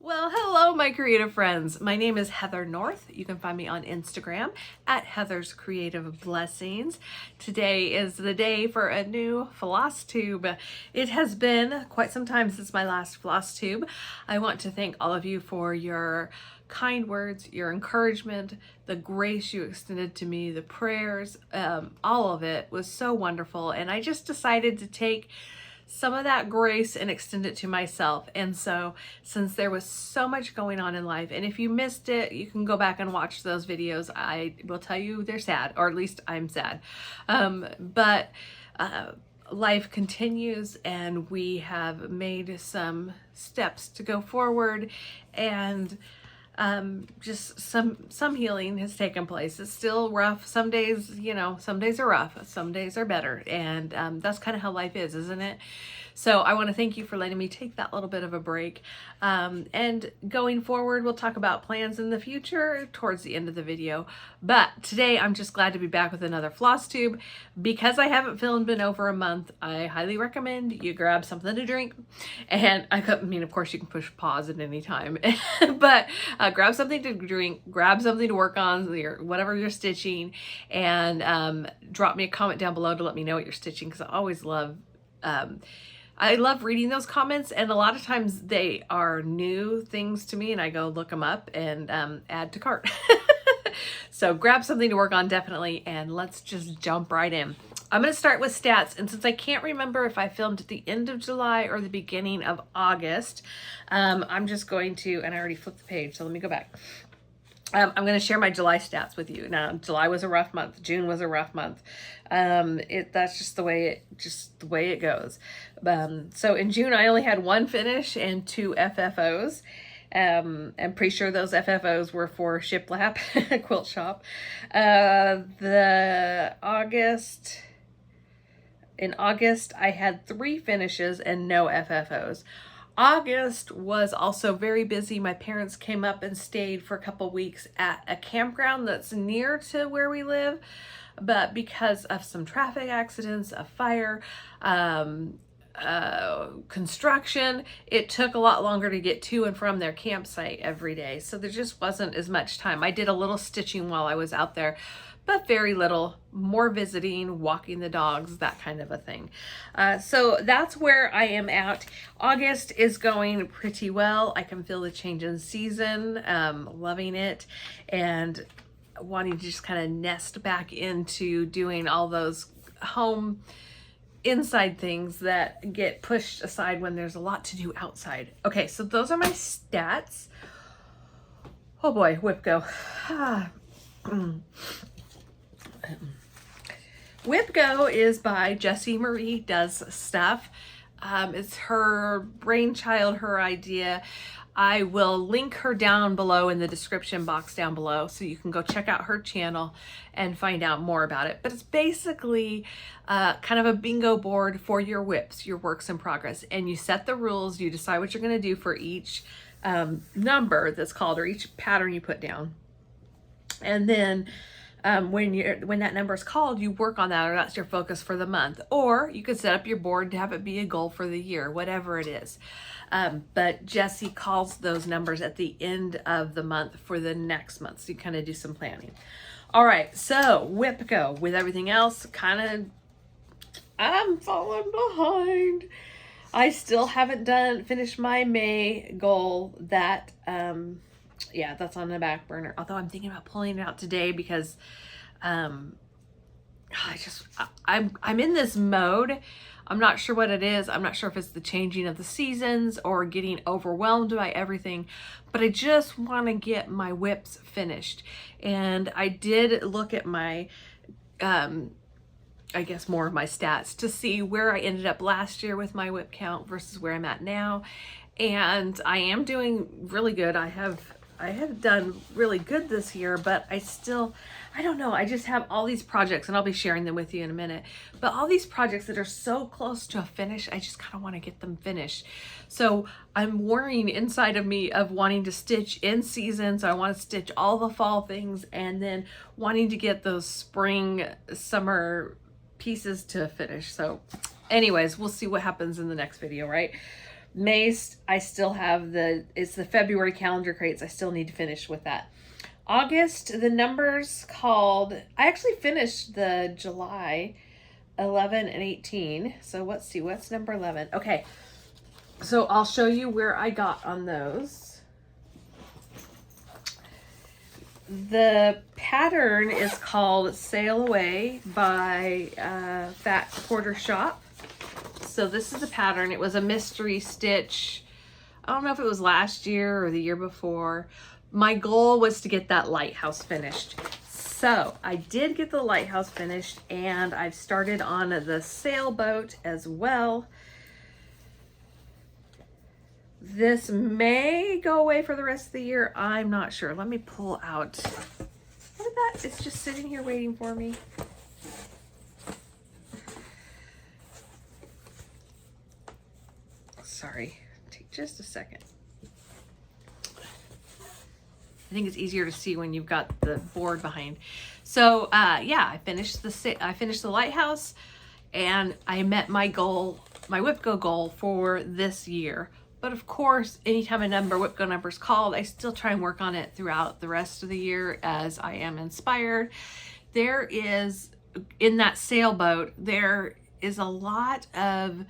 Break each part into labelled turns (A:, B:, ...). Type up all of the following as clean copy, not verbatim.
A: Well, hello, my creative friends. My name is Heather North. You can find me on Instagram at Heather's Creative Blessings. Today is the day for a new Flosstube. It has been quite some time since my last Flosstube. I want to thank all of you for your kind words, your encouragement, the grace you extended to me, the prayers, all of it was so wonderful. And I just decided to take some of that grace and extend it to myself. And so since there was so much going on in life, and if you missed it, you can go back and watch those videos. I will tell you they're sad, or at least I'm sad. But life continues, and we have made some steps to go forward, and just some healing has taken place. It's still rough. Some days, some days are rough, some days are better. And that's kind of how life is, isn't it? So I want to thank you for letting me take that little bit of a break. And going forward, we'll talk about plans in the future towards the end of the video. But today I'm just glad to be back with another Flosstube. Because I haven't filmed in over a month, I highly recommend you grab something to drink. And of course you can push pause at any time, but grab something to drink, grab something to work on, whatever you're stitching, and drop me a comment down below to let me know what you're stitching, because I love reading those comments, and a lot of times they are new things to me, and I go look them up and add to cart. So grab something to work on, definitely, and let's just jump right in. I'm going to start with stats, and since I can't remember if I filmed at the end of July or the beginning of August, I'm just going to, and I already flipped the page, so let me go back. I'm going to share my July stats with you. Now, July was a rough month. June was a rough month. That's just the way it goes. So in June, I only had one finish and 2 FFOs. I'm pretty sure those FFOs were for Shiplap Quilt Shop. In August, I had 3 finishes and no FFOs. August was also very busy. My parents came up and stayed for a couple weeks at a campground that's near to where we live, but because of some traffic accidents, a fire, construction, it took a lot longer to get to and from their campsite every day. So there just wasn't as much time. I did a little stitching while I was out there, but very little, more visiting, walking the dogs, that kind of a thing. So that's where I am at. August is going pretty well. I can feel the change in season, loving it, and wanting to just kind of nest back into doing all those home inside things that get pushed aside when there's a lot to do outside. Okay, so those are my stats. Oh boy, WIPGO. WIPGO is by Jessie Marie Does Stuff. It's her brainchild, her idea. I will link her down below in the description box down below, so you can go check out her channel and find out more about it. But it's basically kind of a bingo board for your WIPs, your works in progress. And you set the rules, you decide what you're going to do for each number that's called, or each pattern you put down. And then when that number is called, you work on that, or that's your focus for the month. Or you could set up your board to have it be a goal for the year, whatever it is. But Jessie calls those numbers at the end of the month for the next month, so you kind of do some planning. All right, so WIPGO, with everything else, I'm falling behind. I still haven't finished my May goal. That yeah, that's on the back burner. Although I'm thinking about pulling it out today because I'm in this mode. I'm not sure what it is. I'm not sure if it's the changing of the seasons or getting overwhelmed by everything, but I just want to get my WIPs finished. And I did look at my I guess more of my stats to see where I ended up last year with my WIP count versus where I'm at now. And I am doing really good. I have done really good this year, but I don't know. I just have all these projects, and I'll be sharing them with you in a minute, but all these projects that are so close to a finish, I just kind of want to get them finished. So I'm worrying inside of me of wanting to stitch in season. So I want to stitch all the fall things, and then wanting to get those spring, summer pieces to finish. So anyways, we'll see what happens in the next video, right? May, I still have it's the February calendar crates. I still need to finish with that. August, the numbers called, I actually finished the July 11 and 18. So let's see, what's number 11? Okay, so I'll show you where I got on those. The pattern is called Sail Away by Fat Quarter Shop. So this is the pattern. It was a mystery stitch. I don't know if it was last year or the year before. My goal was to get that lighthouse finished. So I did get the lighthouse finished, and I've started on the sailboat as well. This may go away for the rest of the year. I'm not sure. Let me pull out. What is that? It's just sitting here waiting for me. Sorry. Take just a second. I think it's easier to see when you've got the board behind. So yeah, I finished the lighthouse, and I met my goal, my WIPGO goal for this year. But of course, anytime a WIPGO number is called, I still try and work on it throughout the rest of the year as I am inspired. There is, in that sailboat, there is a lot of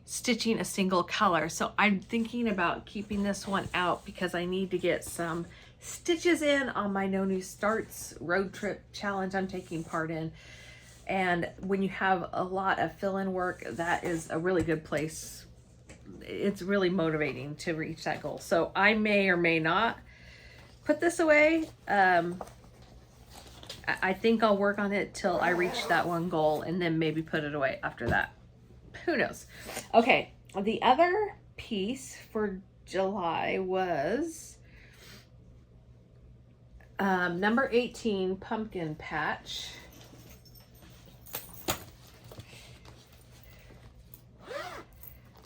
A: stitching a single color. So I'm thinking about keeping this one out because I need to get some stitches in on my No New Starts road trip challenge I'm taking part in. And when you have a lot of fill-in work, that is a really good place. It's really motivating to reach that goal. So I may or may not put this away. I think I'll work on it till I reach that one goal, and then maybe put it away after that. Who knows? Okay, the other piece for July was number 18, Pumpkin Patch.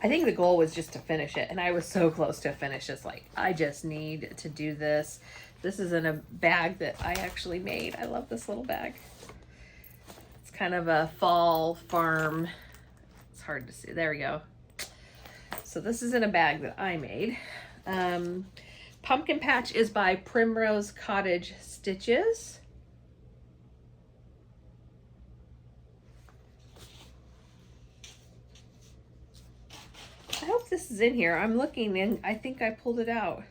A: I think the goal was just to finish it, and I was so close to finish. It's like, I just need to do this. This is in a bag that I actually made. I love this little bag. It's kind of a fall farm. It's hard to see. There we go. So this is in a bag that I made. Pumpkin Patch is by Primrose Cottage Stitches. I hope this is in here. I'm looking and I think I pulled it out.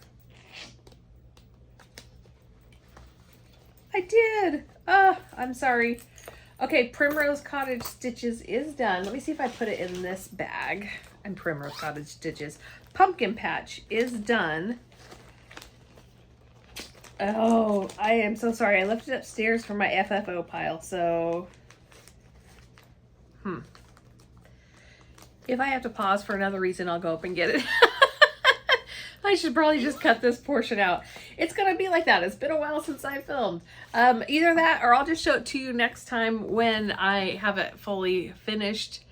A: I did. I'm sorry. Okay, Primrose Cottage Stitches is done. Let me see if I put it in this bag. And Primrose Cottage Stitches. Pumpkin Patch is done. Oh, I am so sorry. I left it upstairs for my FFO pile, so... If I have to pause for another reason, I'll go up and get it. I should probably just cut this portion out. It's gonna be like that. It's been a while since I filmed. Either that, or I'll just show it to you next time when I have it fully finished.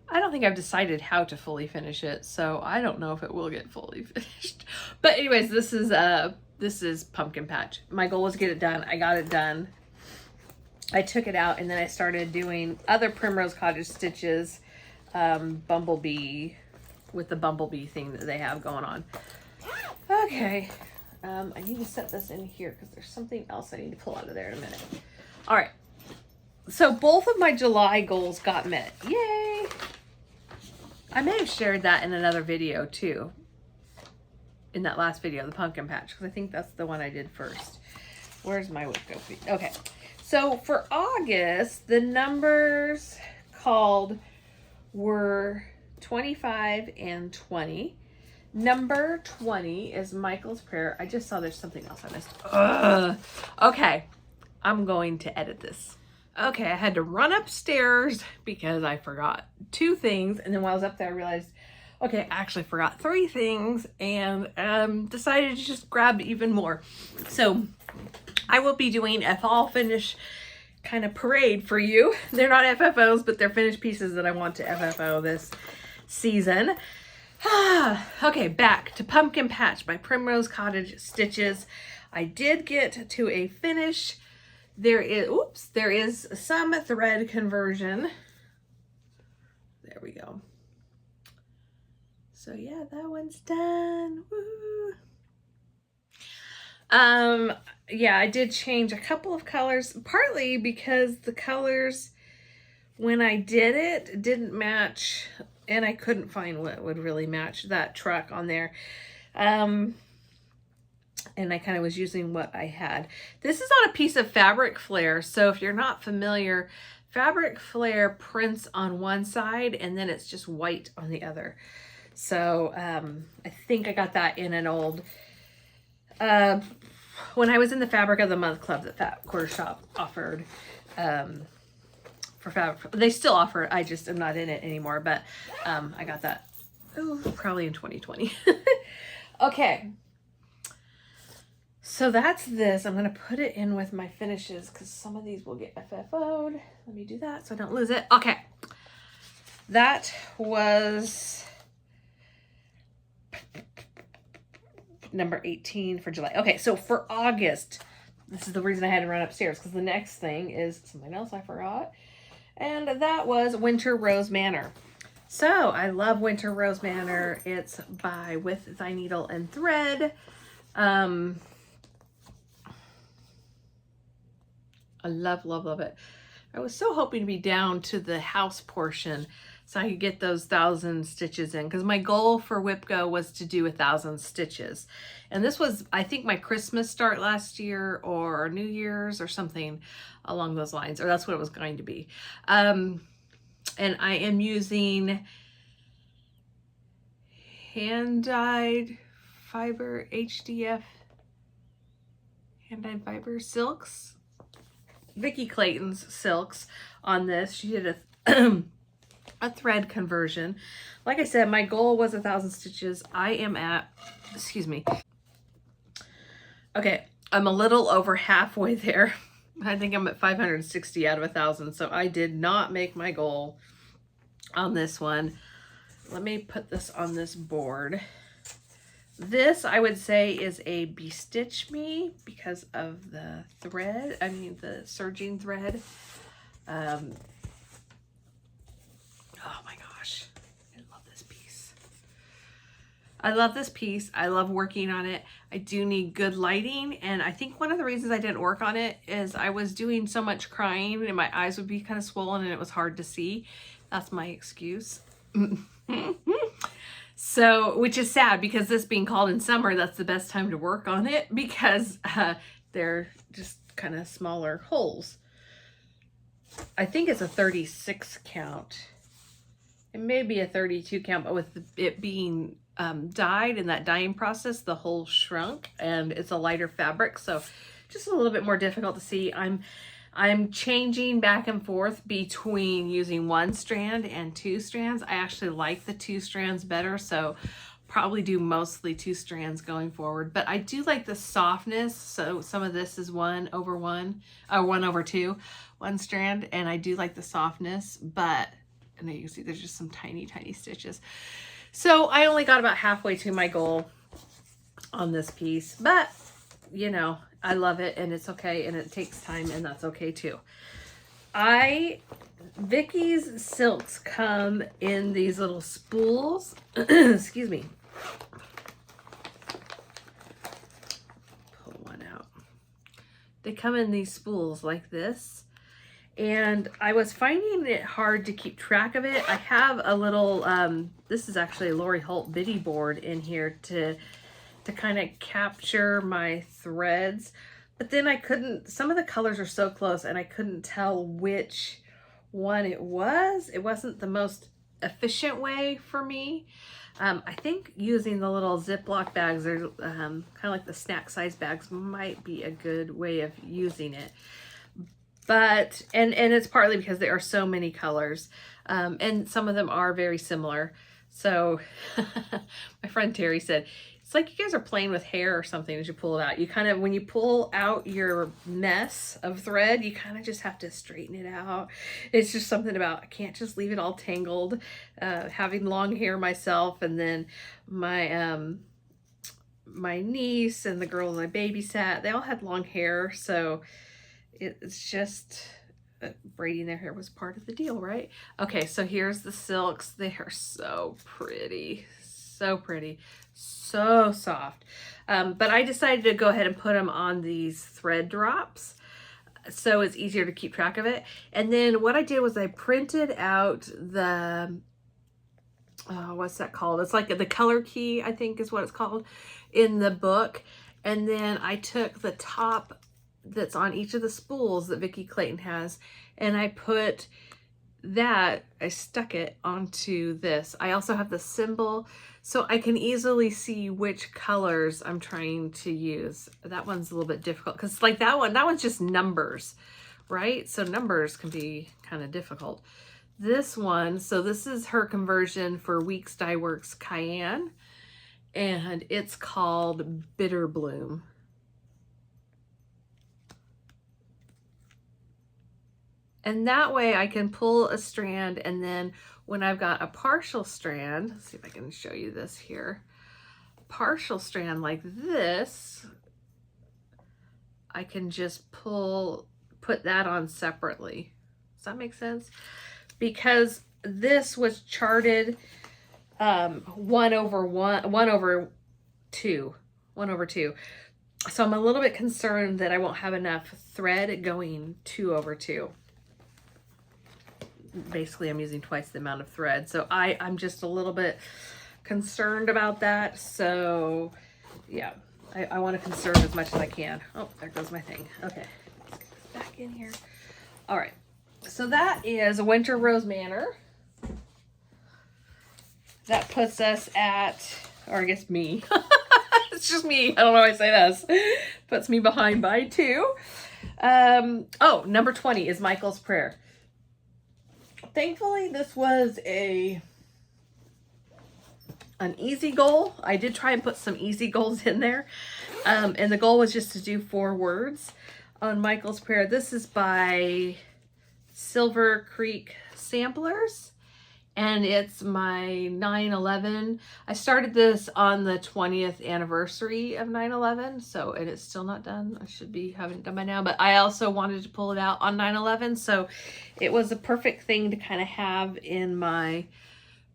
A: I don't think I've decided how to fully finish it, so I don't know if it will get fully finished. But anyways, this is Pumpkin Patch. My goal was to get it done. I got it done. I took it out, and then I started doing other Primrose Cottage Stitches. Bumblebee, with the bumblebee thing that they have going on. Okay, I need to set this in here because there's something else I need to pull out of there in a minute. All right, so both of my July goals got met. Yay! I may have shared that in another video too, in that last video, the Pumpkin Patch, because I think that's the one I did first. Where's my WIPGO feed? Okay, so for August, the numbers called were 25 and 20. Number 20 is Mychal's Prayer. I just saw there's something else I missed. Okay, I'm going to edit this. Okay, I had to run upstairs because I forgot 2 things, and then while I was up there I realized, okay, I actually forgot 3 things, and decided to just grab even more. So I will be doing a fall finish kind of parade for you. They're not FFOs, but they're finished pieces that I want to FFO this season. Okay, back to Pumpkin Patch by Primrose Cottage Stitches. I did get to a finish. There is some thread conversion. There we go. So yeah, that one's done. Woo! Yeah, I did change a couple of colors, partly because the colors when I did it didn't match, and I couldn't find what would really match that truck on there. And I kind of was using what I had. This is on a piece of fabric flare, so if you're not familiar, fabric flare prints on one side and then it's just white on the other. So I think I got that in an old when I was in the Fabric of the Month club that Fat Quarter Shop offered for fabric. They still offer it. I just am not in it anymore, but I got that probably in 2020. Okay. So that's this. I'm going to put it in with my finishes because some of these will get FFO'd. Let me do that so I don't lose it. Okay. That was number 18 for July. Okay, so for August, this is the reason I had to run upstairs because the next thing is something else I forgot. And that was Winter Rose Manor. So I love Winter Rose Manor. It's by With Thy Needle and Thread. I love, love, love it. I was so hoping to be down to the house portion so I could get those 1,000 stitches in, because my goal for WIPGO was to do 1,000 stitches. And this was, I think, my Christmas start last year or New Year's or something along those lines, or that's what it was going to be. And I am using hand-dyed fiber HDF, hand-dyed fiber silks. Vicki Clayton's silks on this. She did a thread conversion. Like I said, my goal was 1,000 stitches. I am at, excuse me. Okay, I'm a little over halfway there. I think I'm at 560 out of 1,000. So I did not make my goal on this one. Let me put this on this board. This, I would say, is a Bestitch Me because of the thread. I mean, the serging thread. Oh my gosh. I love this piece. I love this piece. I love working on it. I do need good lighting. And I think one of the reasons I didn't work on it is I was doing so much crying and my eyes would be kind of swollen and it was hard to see. That's my excuse. So, which is sad because this being called in summer, that's the best time to work on it because they're just kind of smaller holes. I think it's a 36 count. It may be a 32 count, but with it being dyed in that dyeing process, the hole shrunk and it's a lighter fabric. So just a little bit more difficult to see. I'm changing back and forth between using 1 strand and 2 strands. I actually like the 2 strands better, so probably do mostly 2 strands going forward. But I do like the softness, so some of this is 1 over 1, or 1 over 2, 1 strand, and I do like the softness, but, and you can see there's just some tiny, tiny stitches. So I only got about halfway to my goal on this piece, but, you know, I love it and it's okay and it takes time and that's okay too. Vicky's silks come in these little spools. Excuse me. Pull one out. They come in these spools like this. And I was finding it hard to keep track of it. I have a little, this is actually a Lori Holt bitty board in here to kind of capture my threads, but then I couldn't, some of the colors are so close and I couldn't tell which one it was. It wasn't the most efficient way for me. I think using the little Ziploc bags, they're kind of like the snack size bags, might be a good way of using it. But, and it's partly because there are so many colors, and some of them are very similar. So my friend Terry said, it's like you guys are playing with hair or something as you pull it out. You kind of, when you pull out your mess of thread, you kind of just have to straighten it out. It's just something about, I can't just leave it all tangled. Having long hair myself, and then my my niece and the girl I babysat, they all had long hair, so it's just braiding their hair was part of the deal, right? Okay, so here's the silks. They are so pretty. So pretty, so soft. But I decided to go ahead and put them on these thread drops, so it's easier to keep track of it. And then what I did was I printed out the, what's that called? It's like the color key, I think is what it's called in the book. And then I took the top that's on each of the spools that Vicki Clayton has, and I put that, I stuck it onto this. I also have the symbol, so I can easily see which colors I'm trying to use. That one's a little bit difficult because like that one's just numbers, right? So numbers can be kind of difficult. This one, so this is her conversion for Weeks Dye Works Cayenne, and it's called Bitter Bloom. And that way I can pull a strand, and then when I've got a partial strand, let's see if I can show you this here. Partial strand like this, I can just put that on separately. Does that make sense? Because this was charted 1/2. So I'm a little bit concerned that I won't have enough thread going 2/2. Basically, I'm using twice the amount of thread. So I'm just a little bit concerned about that. So yeah, I want to conserve as much as I can. Oh, there goes my thing. Okay, let's get this back in here. All right, so that is Winter Rose Manor. That puts us at, or I guess me. It's just me. I don't know why I say this. Puts me behind by 2. Oh, number 20 is Mychal's Prayer. Thankfully, this was an easy goal. I did try and put some easy goals in there. And the goal was just to do 4 words on Mychal's Prayer. This is by Silver Creek Samplers, and it's my 9/11. I started this on the 20th anniversary of 9/11, so it is still not done. I should be having it done by now, but I also wanted to pull it out on 9/11, so it was a perfect thing to kind of have in my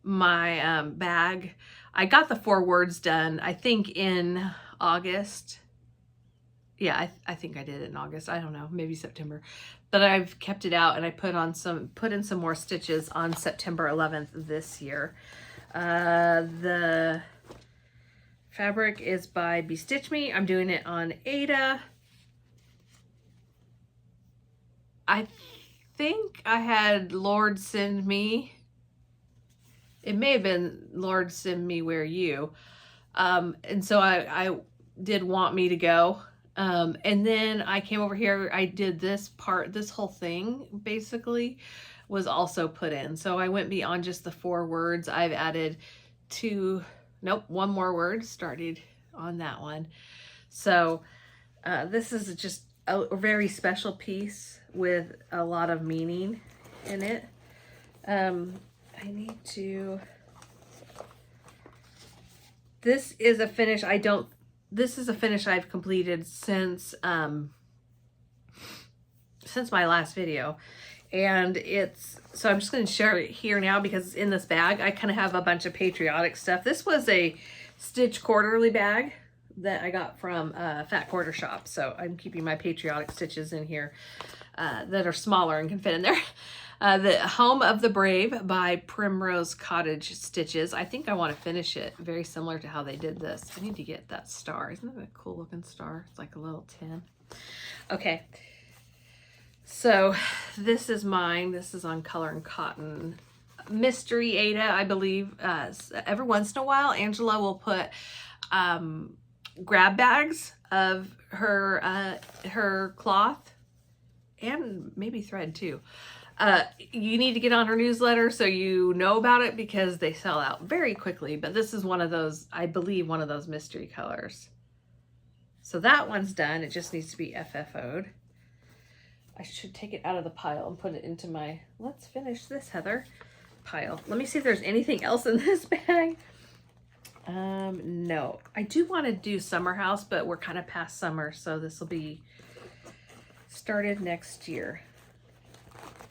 A: bag. I got the 4 words done, I think, in August. Yeah, I think I did it in August. I don't know, maybe September. But I've kept it out, and I put in some more stitches on September 11th this year. The fabric is by Bestitch Me. I'm doing it on Ada. I think I had Lord Send Me. It may have been Lord Send Me Where You. And so I did Want Me to Go. And then I came over here, I did this part, this whole thing basically was also put in. So I went beyond just the 4 words. I've added 1 more word started on that one. So this is just a very special piece with a lot of meaning in it. This is a finish this is a finish I've completed since my last video, and so I'm just going to share it here now because it's in this bag. I kind of have a bunch of patriotic stuff. This was a Stitch Quarterly bag that I got from Fat Quarter Shop, so I'm keeping my patriotic stitches in here that are smaller and can fit in there. The Home of the Brave by Primrose Cottage Stitches. I think I want to finish it very similar to how they did this. I need to get that star. Isn't that a cool looking star? It's like a little tin. Okay. So this is mine. This is on Color and Cotton. Mystery Ada, I believe. Every once in a while, Angela will put grab bags of her cloth and maybe thread too. You need to get on her newsletter so you know about it because they sell out very quickly. But this is one of those, I believe, one of those mystery colors. So that one's done. It just needs to be FFO'd. I should take it out of the pile and put it into my, let's finish this, Heather, pile. Let me see if there's anything else in this bag. No. I do want to do Summer House, but we're kind of past summer, so this will be started next year.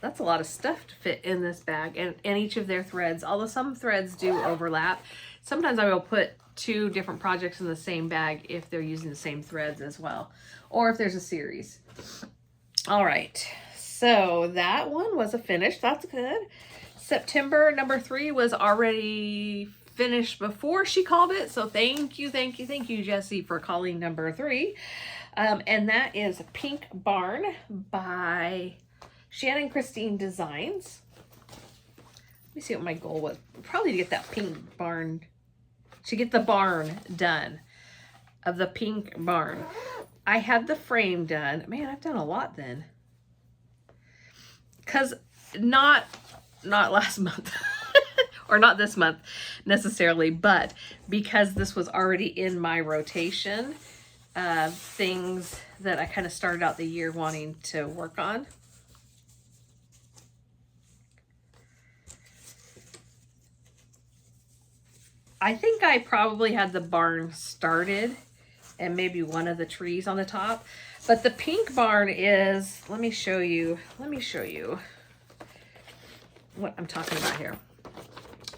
A: That's a lot of stuff to fit in this bag and each of their threads, although some threads do overlap. sometimes I will put 2 different projects in the same bag if they're using the same threads as well, or if there's a series. All right, so that one was a finish. That's good. September number 3 was already finished before she called it. So thank you, Jessie, for calling number 3. And that is Pink Barn by Shannon Christine Designs. Let me see what my goal was. Probably to get that pink barn, to get the barn done of the pink barn. I had the frame done. Man, I've done a lot then. Because not last month. Or not this month necessarily, but because this was already in my rotation of things that I kind of started out the year wanting to work on. I think I probably had the barn started and maybe one of the trees on the top, but the pink barn is, let me show you what I'm talking about here.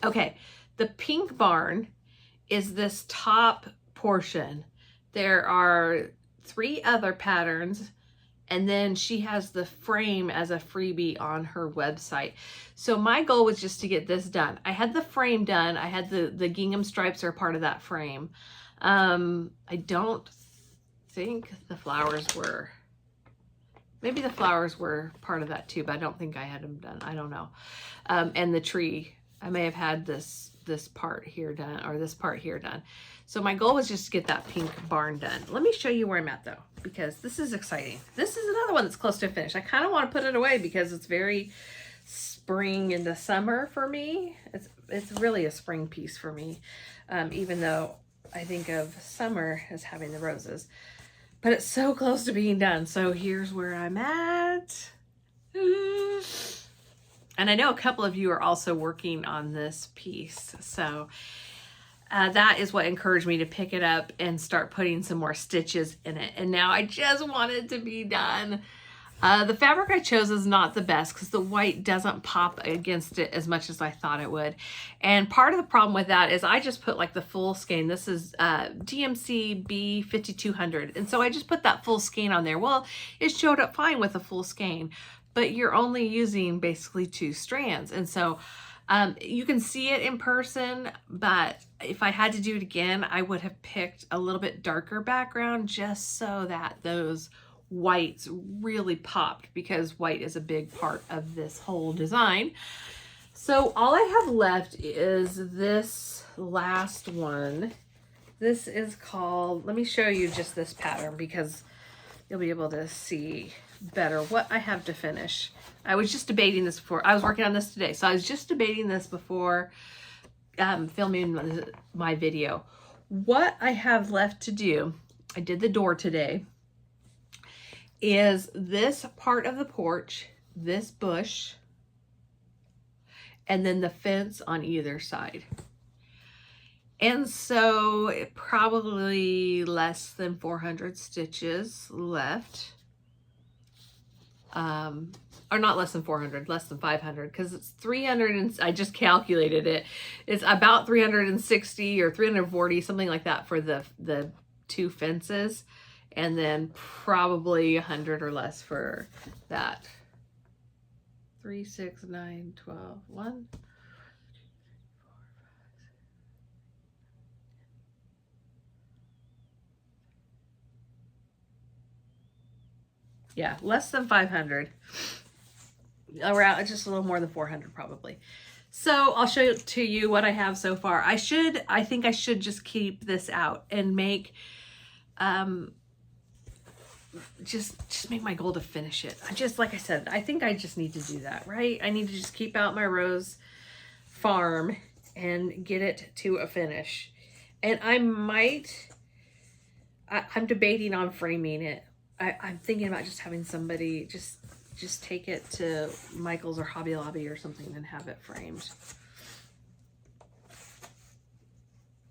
A: Okay, the pink barn is this top portion. There are 3 other patterns, and then she has the frame as a freebie on her website. So my goal was just to get this done. I had the frame done. I had the gingham stripes are part of that frame. I don't think the flowers were, maybe the flowers were part of that too, but I don't think I had them done. I don't know. And the tree, I may have had this part here done, or this part here done. So my goal was just to get that pink barn done. Let me show you where I'm at though, because this is exciting. This is another one that's close to a finish. I kind of want to put it away because it's very spring into summer for me. It's really a spring piece for me, even though I think of summer as having the roses. But it's so close to being done. So here's where I'm at. And I know a couple of you are also working on this piece. So that is what encouraged me to pick it up and start putting some more stitches in it. And now I just want it to be done. The fabric I chose is not the best because the white doesn't pop against it as much as I thought it would. And part of the problem with that is I just put like the full skein. This is DMC B5200. And so I just put that full skein on there. Well, it showed up fine with a full skein, but you're only using basically 2 strands. And so you can see it in person, but if I had to do it again, I would have picked a little bit darker background just so that those whites really popped, because white is a big part of this whole design. So all I have left is this last one. This is called, let me show you just this pattern because you'll be able to see better what I have to finish. I was just debating this before. I was working on this today. So I was just debating this before filming my video. What I have left to do, I did the door today, is this part of the porch, this bush, and then the fence on either side. And so probably less than 400 stitches left. Or not less than 400, less than 500, because it's 300 and I just calculated it. It's about 360 or 340, something like that for the 2 fences, and then probably 100 or less for that. 3, 6, 9, 12, 1. Yeah, less than 500. Around just a little more than 400 probably. So I'll show to you what I have so far. I think I should just keep this out and make just make my goal to finish it. Like I said, I think I just need to do that, right? I need to just keep out my rose farm and get it to a finish. And I'm debating on framing it. I'm thinking about just having somebody just take it to Mychal's or Hobby Lobby or something and have it framed.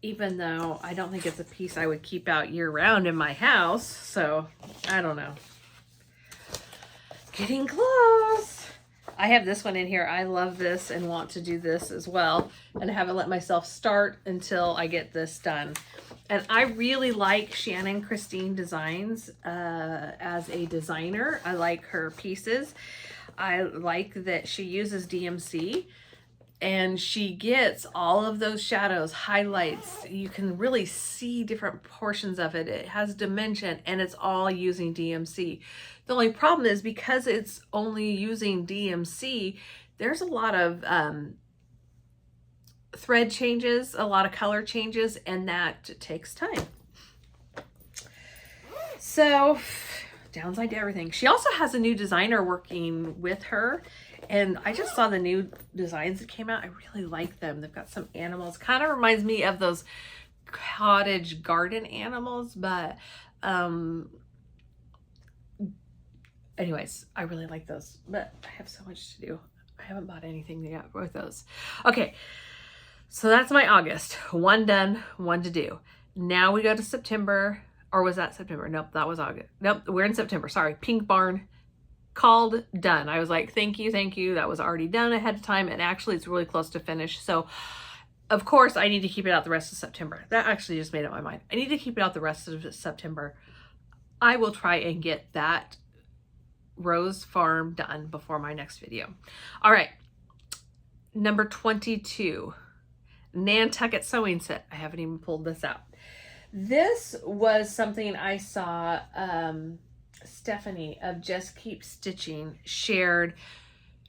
A: Even though I don't think it's a piece I would keep out year round in my house. So I don't know. Getting close. I have this one in here. I love this and want to do this as well. And I haven't let myself start until I get this done. And I really like Shannon Christine Designs as a designer. I like her pieces. I like that she uses DMC. And she gets all of those shadows, highlights. You can really see different portions of it. It has dimension and it's all using DMC. The only problem is because it's only using DMC, there's a lot of thread changes, a lot of color changes, and that takes time. So, downside to everything. She also has a new designer working with her. And I just saw the new designs that came out. I really like them. They've got some animals. Kind of reminds me of those cottage garden animals. But anyways, I really like those. But I have so much to do. I haven't bought anything yet with those. Okay, so that's my August. One done, one to do. Now we go to September. Or was that September? Nope, that was August. Nope, we're in September. Sorry, Pink Barn. Called, done. I was like, thank you, thank you. That was already done ahead of time. And actually it's really close to finish. So of course I need to keep it out the rest of September. That actually just made up my mind. I need to keep it out the rest of September. I will try and get that Rose Farm done before my next video. All right. Number 22, Nantucket Sewing Set. I haven't even pulled this out. This was something I saw, Stephanie of Just Keep Stitching shared,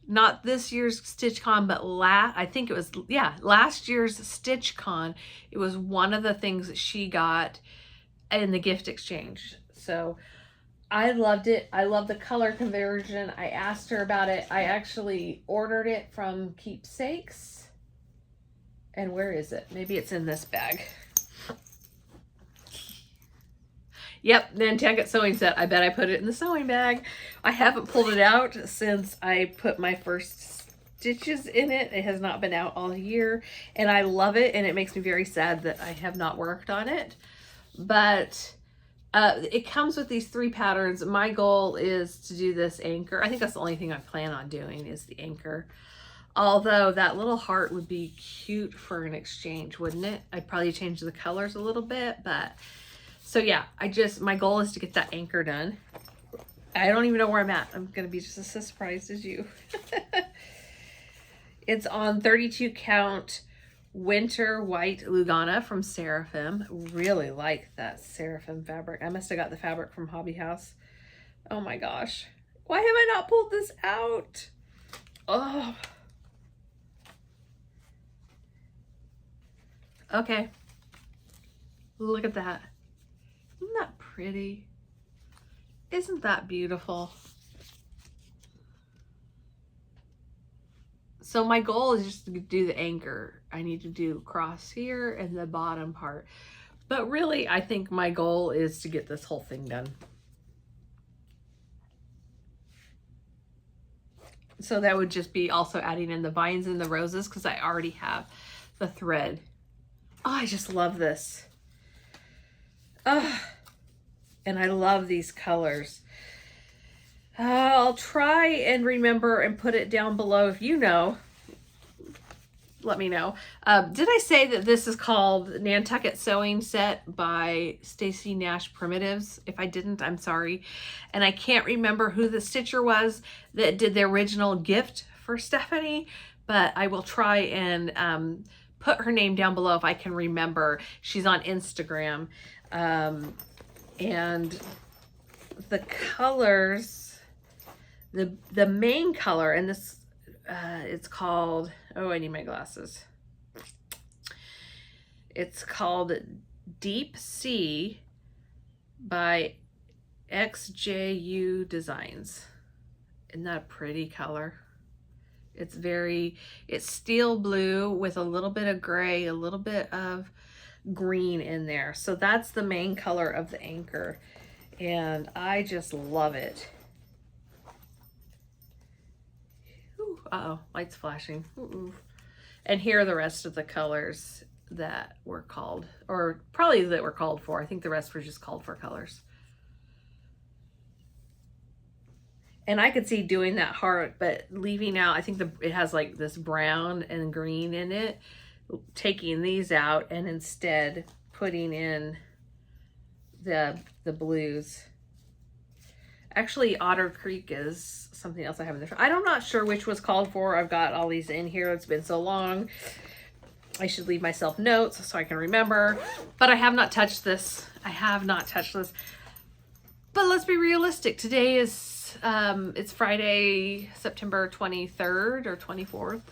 A: not this year's StitchCon, but I think it was, yeah, last year's StitchCon. It was one of the things that she got in the gift exchange. So I loved it. I love the color conversion. I asked her about it. I actually ordered it from Keepsakes. And where is it? Maybe it's in this bag. Yep, Nantucket Sewing Set. I bet I put it in the sewing bag. I haven't pulled it out since I put my first stitches in it. It has not been out all year, and I love it, and it makes me very sad that I have not worked on it. But it comes with these 3 patterns. My goal is to do this anchor. I think that's the only thing I plan on doing is the anchor. Although that little heart would be cute for an exchange, wouldn't it? I'd probably change the colors a little bit, but... So yeah, my goal is to get that anchor done. I don't even know where I'm at. I'm going to be just as surprised as you. It's on 32 count winter white Lugana from Seraphim. Really like that Seraphim fabric. I must have got the fabric from Hobby House. Oh my gosh. Why have I not pulled this out? Oh. Okay. Look at that. Isn't that pretty? Isn't that beautiful? So my goal is just to do the anchor. I need to do cross here and the bottom part. But really, I think my goal is to get this whole thing done. So that would just be also adding in the vines and the roses because I already have the thread. Oh, I just love this. And I love these colors. I'll try and remember and put it down below if you know. Let me know. Did I say that this is called Nantucket Sewing Set by Stacy Nash Primitives? If I didn't, I'm sorry. And I can't remember who the stitcher was that did the original gift for Stephanie, but I will try and put her name down below if I can remember. She's on Instagram. And the colors, the main color, and this, it's called, oh, I need my glasses. It's called Deep Sea by XJU Designs. Isn't that a pretty color? It's steel blue with a little bit of gray, a little bit of green in there. So that's the main color of the anchor. And I just love it. Ooh, uh-oh, light's flashing. Ooh. And here are the rest of the colors that were called, or probably that were called for. I think the rest were just called for colors. And I could see doing that heart, but leaving out, I think it has like this brown and green in it, taking these out and instead putting in the blues. Actually, Otter Creek is something else I have in there. I'm not sure which was called for. I've got all these in here. It's been so long. I should leave myself notes so I can remember. But I have not touched this. I have not touched this. But let's be realistic. Today is, it's Friday, September 23rd or 24th.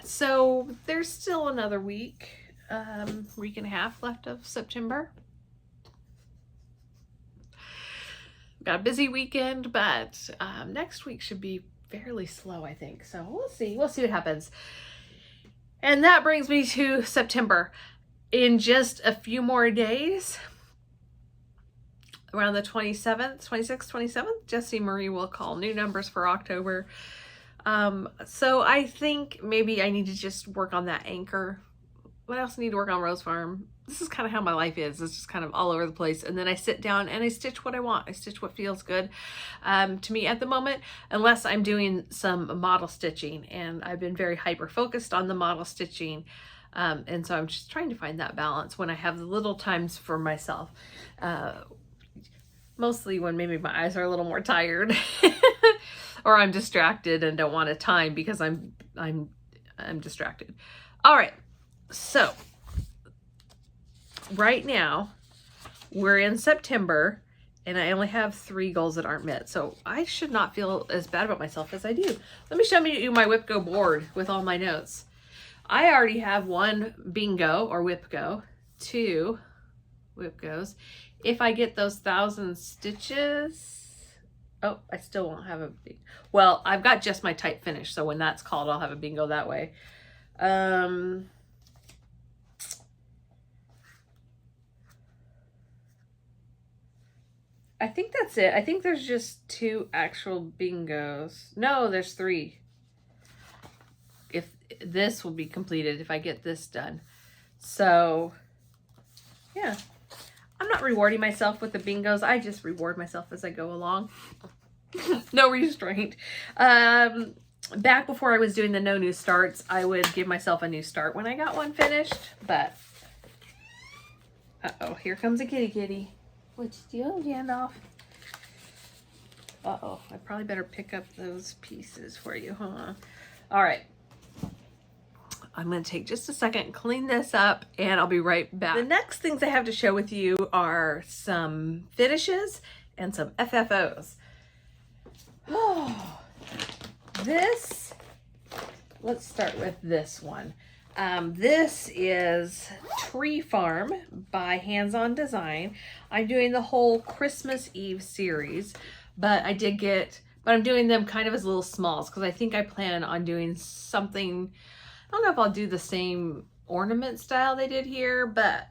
A: So there's still another week and a half left of September. Got a busy weekend, but next week should be fairly slow, I think. So we'll see what happens. And that brings me to September. In just a few more days, around the 27th, 26th, 27th, Jessie Marie will call new numbers for October. So I think maybe I need to just work on that anchor. What else I need to work on? Rose Farm. This is kind of how my life is. It's just kind of all over the place. And then I sit down and I stitch what I want. I stitch what feels good to me at the moment, unless I'm doing some model stitching. And I've been very hyper focused on the model stitching. And so I'm just trying to find that balance when I have the little times for myself. Mostly when maybe my eyes are a little more tired or I'm distracted and don't want to time because I'm distracted. All right. So right now we're in September and I only have 3 goals that aren't met. So I should not feel as bad about myself as I do. Let me show you my WIPGO board with all my notes. I already have 1 bingo or WIPGO, 2 WIPGOs. If I get those 1,000 stitches, oh, I still won't have a bingo. Well, I've got just my type finish. So when that's called, I'll have a bingo that way. I think that's it. I think there's just 2 actual bingos. No, there's 3. If this will be completed, if I get this done. So, yeah. I'm not rewarding myself with the bingos. I just reward myself as I go along. No restraint. Back before I was doing the no new starts, I would give myself a new start when I got one finished. But, uh-oh, here comes a kitty. What you doing, Gandalf? Uh-oh, I probably better pick up those pieces for you, huh? All right. I'm going to take just a second, clean this up, and I'll be right back. The next things I have to share with you are some finishes and some FFOs. Oh, let's start with this one. This is Tree Farm by Hands On Design. I'm doing the whole Christmas Eve series, but I'm doing them kind of as little smalls because I think I plan on doing something. I don't know if I'll do the same ornament style they did here, but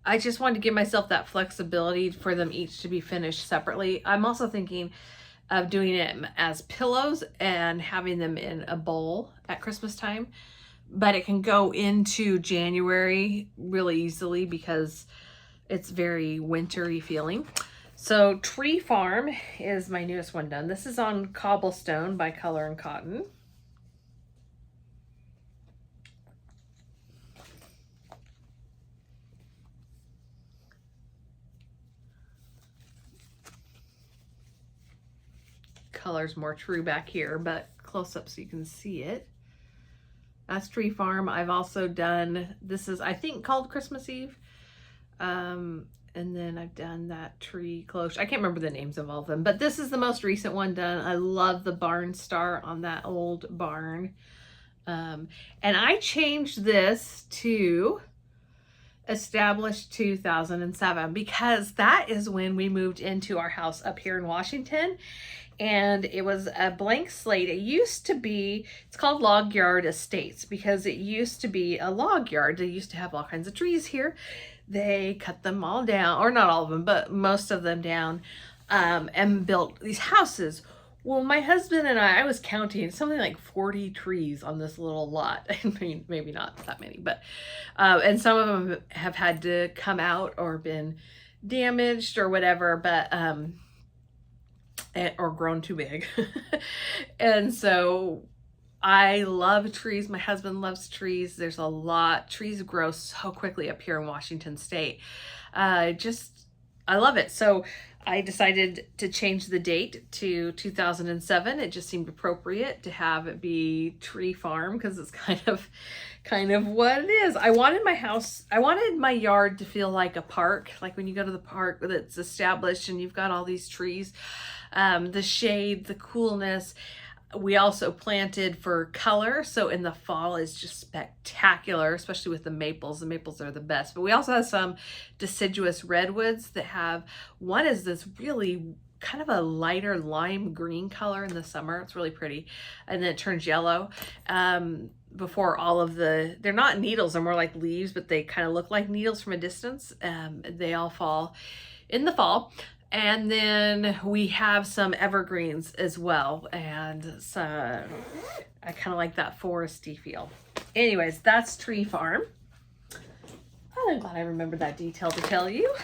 A: I just wanted to give myself that flexibility for them each to be finished separately. I'm also thinking of doing it as pillows and having them in a bowl at Christmas time. But it can go into January really easily because it's very wintry feeling. So Tree Farm is my newest one done. This is on Cobblestone by Color and Cotton. Color's more true back here, but close up so you can see it. That's Tree Farm. I've also done, this is I think called Christmas Eve. And then I've done that tree close. I can't remember the names of all of them, but this is the most recent one done. I love the barn star on that old barn. And I changed this to established 2007 because that is when we moved into our house up here in Washington. And it was a blank slate. It used to be, it's called Log Yard Estates because it used to be a log yard. They used to have all kinds of trees here. They cut them all down, or not all of them, but most of them down, and built these houses. Well, my husband and I was counting something like 40 trees on this little lot. I mean, maybe not that many, but, and some of them have had to come out or been damaged or whatever, but, or grown too big. And so I love trees. My husband loves trees. There's a lot. Trees grow so quickly up here in Washington State. I love it. So I decided to change the date to 2007. It just seemed appropriate to have it be Tree Farm because it's kind of what it is. I wanted my yard to feel like a park, like when you go to the park that's established and you've got all these trees, the shade, the coolness. We also planted for color, so in the fall is just spectacular, especially with the maples. The maples are the best. But we also have some deciduous redwoods that have, one is this really kind of a lighter lime green color in the summer. It's really pretty. And then it turns yellow before all of they're not needles, they're more like leaves, but they kind of look like needles from a distance. They all fall in the fall. And then we have some evergreens as well. And so I kind of like that foresty feel. Anyways, that's Tree Farm. I'm glad I remembered that detail to tell you.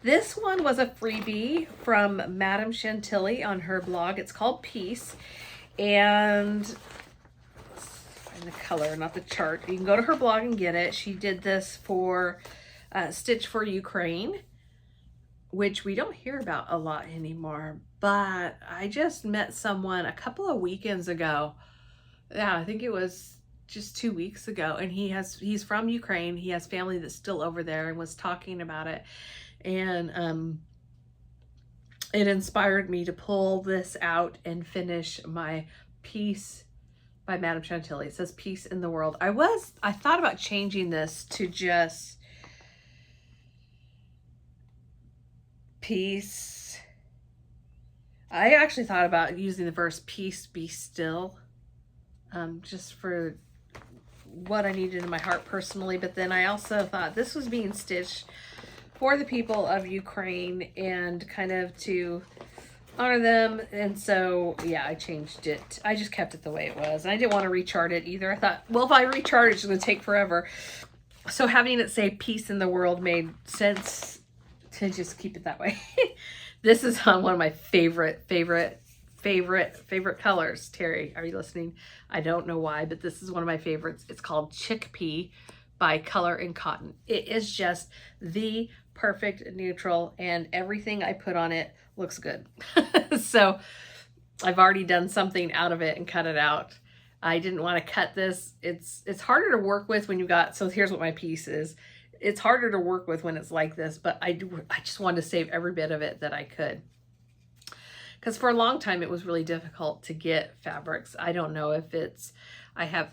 A: This one was a freebie from Madame Chantilly on her blog. It's called Peace. And let's find the color, not the chart. You can go to her blog and get it. She did this for Stitch for Ukraine, which we don't hear about a lot anymore. But I just met someone a couple of weekends ago. Yeah, I think it was just 2 weeks ago. And he's from Ukraine. He has family that's still over there and was talking about it. And it inspired me to pull this out and finish my Peace by Madame Chantilly. It says Peace in the World. I thought about changing this to just Peace. I actually thought about using the verse Peace Be Still, just for what I needed in my heart personally. But then I also thought this was being stitched for the people of Ukraine and kind of to honor them. And so, yeah, I changed it. I just kept it the way it was. I didn't want to rechart it either. I thought, well, if I rechart it, it's going to take forever. So having it say Peace in the World made sense to just keep it that way. This is on one of my favorite colors. Terry, are you listening? I don't know why, but this is one of my favorites. It's called Chickpea by Color and Cotton. It is just the perfect neutral, and everything I put on it looks good. So I've already done something out of it and cut it out. I didn't want to cut this. It's harder to work with when you got, so here's what my piece is. It's harder to work with when it's like this, but I just wanted to save every bit of it that I could. Because for a long time, it was really difficult to get fabrics. I don't know if it's, I have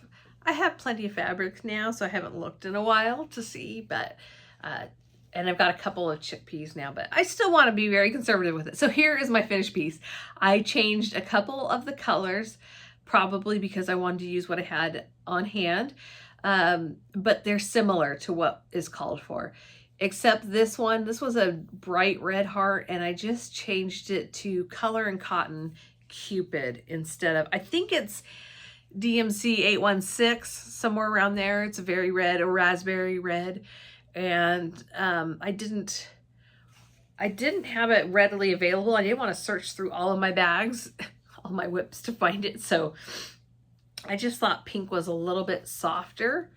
A: plenty of fabrics now, so I haven't looked in a while to see, but, and I've got a couple of chickpeas now, but I still want to be very conservative with it. So here is my finished piece. I changed a couple of the colors, probably because I wanted to use what I had on hand. But they're similar to what is called for, except this was a bright red heart, and I just changed it to Color and Cotton Cupid instead of, I think it's DMC 816, somewhere around there. It's a very red, a raspberry red. And I didn't have it readily available. I didn't want to search through all of my bags, all my whips to find it. So I just thought pink was a little bit softer,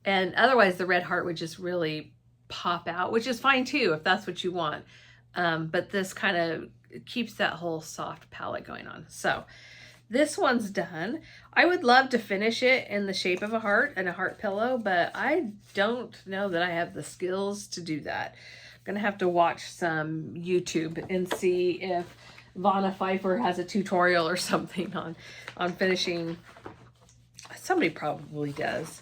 A: and otherwise the red heart would just really pop out, which is fine too if that's what you want. But this kind of keeps that whole soft palette going on. So this one's done. I would love to finish it in the shape of a heart and a heart pillow, but I don't know that I have the skills to do that. I'm gonna have to watch some YouTube and see if Vonna Pfeiffer has a tutorial or something on finishing. Somebody probably does.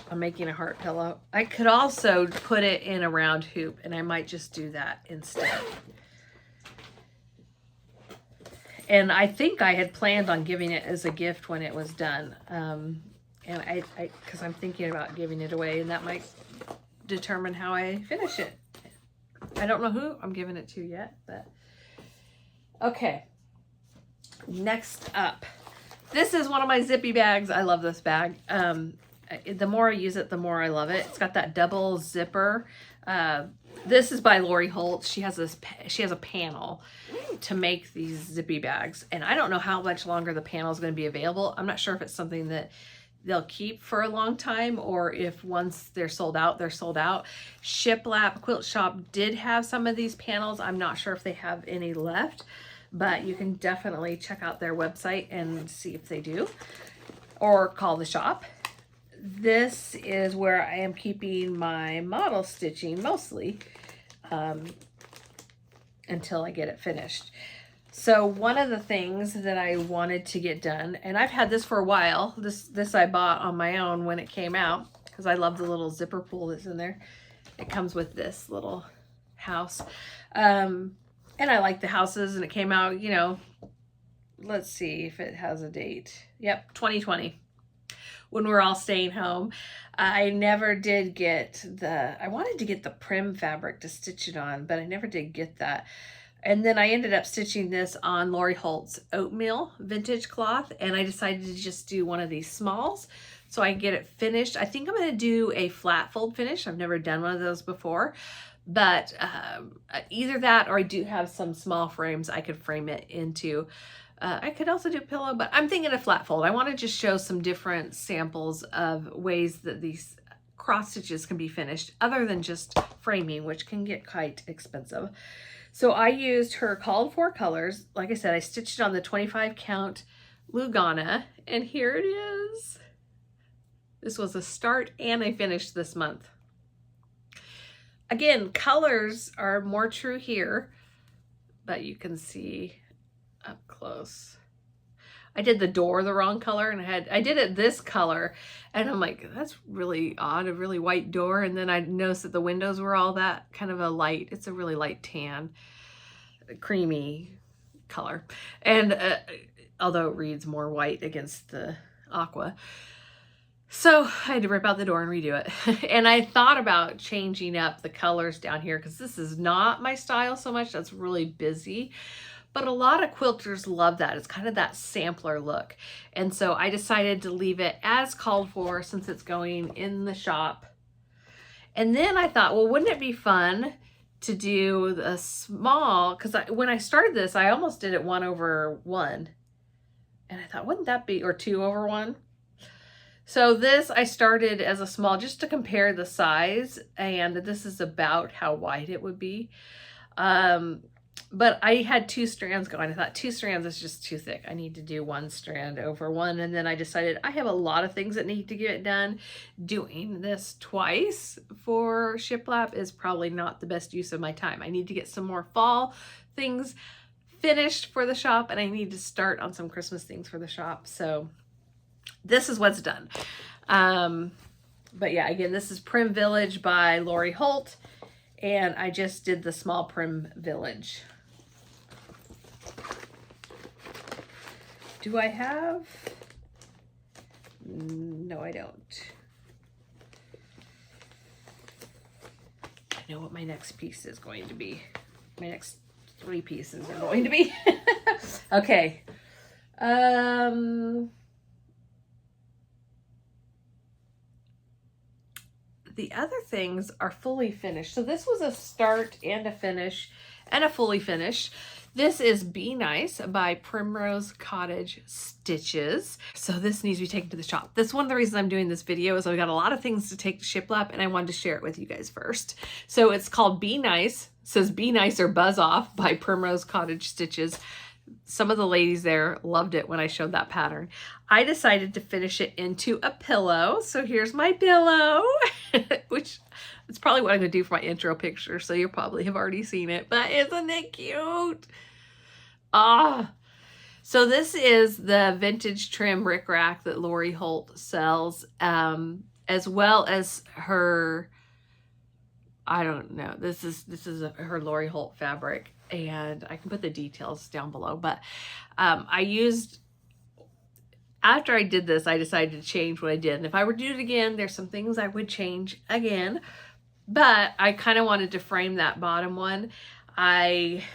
A: I'm making a heart pillow. I could also put it in a round hoop, and I might just do that instead. And I think I had planned on giving it as a gift when it was done. And because I'm thinking about giving it away, and that might determine how I finish it. I don't know who I'm giving it to yet, but okay. Next up, this is one of my Zippy bags. I love this bag. the more I use it, the more I love it. It's got that double zipper. This is by Lori Holt. She has a panel to make these zippy bags, and I don't know how much longer the panel is going to be available. I'm not sure if it's something that they'll keep for a long time, or if once they're sold out, they're sold out. Shiplap Quilt Shop did have some of these panels. I'm not sure if they have any left, but you can definitely check out their website and see if they do, or call the shop. This is where I am keeping my model stitching mostly until I get it finished. So one of the things that I wanted to get done, and I've had this for a while, this I bought on my own when it came out, because I love the little zipper pull that's in there. It comes with this little house. And I like the houses, and it came out, you know, let's see if it has a date. Yep, 2020. When we're all staying home. I never did get I wanted to get the Prim fabric to stitch it on, but I never did get that. And then I ended up stitching this on Lori Holt's oatmeal vintage cloth, and I decided to just do one of these smalls so I can get it finished. I think I'm going to do a flat fold finish. I've never done one of those before, but either that, or I do have some small frames I could frame it into. I could also do a pillow, but I'm thinking a flat fold. I want to just show some different samples of ways that these cross stitches can be finished other than just framing, which can get quite expensive. So I used her called for colors. Like I said, I stitched it on the 25 count Lugana, and here it is. This was a start and a finish this month. Again, colors are more true here, but you can see up close. I did the door the wrong color, and I did it this color, and I'm like, that's really odd, a really white door. And then I noticed that the windows were all that kind of a light, it's a really light tan, creamy color. And although it reads more white against the aqua. So I had to rip out the door and redo it. And I thought about changing up the colors down here, because this is not my style so much. That's really busy. But a lot of quilters love that. It's kind of that sampler look. And so I decided to leave it as called for since it's going in the shop. And then I thought, well, wouldn't it be fun to do a small, because when I started this, I almost did it 1/1. And I thought, wouldn't that be, or 2/1? So this I started as a small just to compare the size, and this is about how wide it would be. But I had 2 strands going. I thought 2 strands is just too thick. I need to do 1 strand over 1. And then I decided I have a lot of things that need to get done. Doing this twice for shiplap is probably not the best use of my time. I need to get some more fall things finished for the shop, and I need to start on some Christmas things for the shop. So this is what's done. But yeah, again, this is Prim Village by Lori Holt, and I just did the small Prim Village. Do I have? No, I don't. I know what my next piece is going to be. My next 3 pieces are going to be. Okay. The other things are fully finished. So this was a start and a finish and a fully finished. This is Be Nice by Primrose Cottage Stitches. So this needs to be taken to the shop. That's one of the reasons I'm doing this video, is I've got a lot of things to take to shiplap, and I wanted to share it with you guys first. So it's called Be Nice. It says Be Nice or Buzz Off by Primrose Cottage Stitches. Some of the ladies there loved it when I showed that pattern. I decided to finish it into a pillow. So here's my pillow, which is probably what I'm going to do for my intro picture. So you probably have already seen it, but isn't it cute? So this is the vintage trim rickrack that Lori Holt sells, as well as her, I don't know, this is her Lori Holt fabric. And I can put the details down below, but after I did this, I decided to change what I did. And if I were to do it again, there's some things I would change again, but I kind of wanted to frame that bottom one. I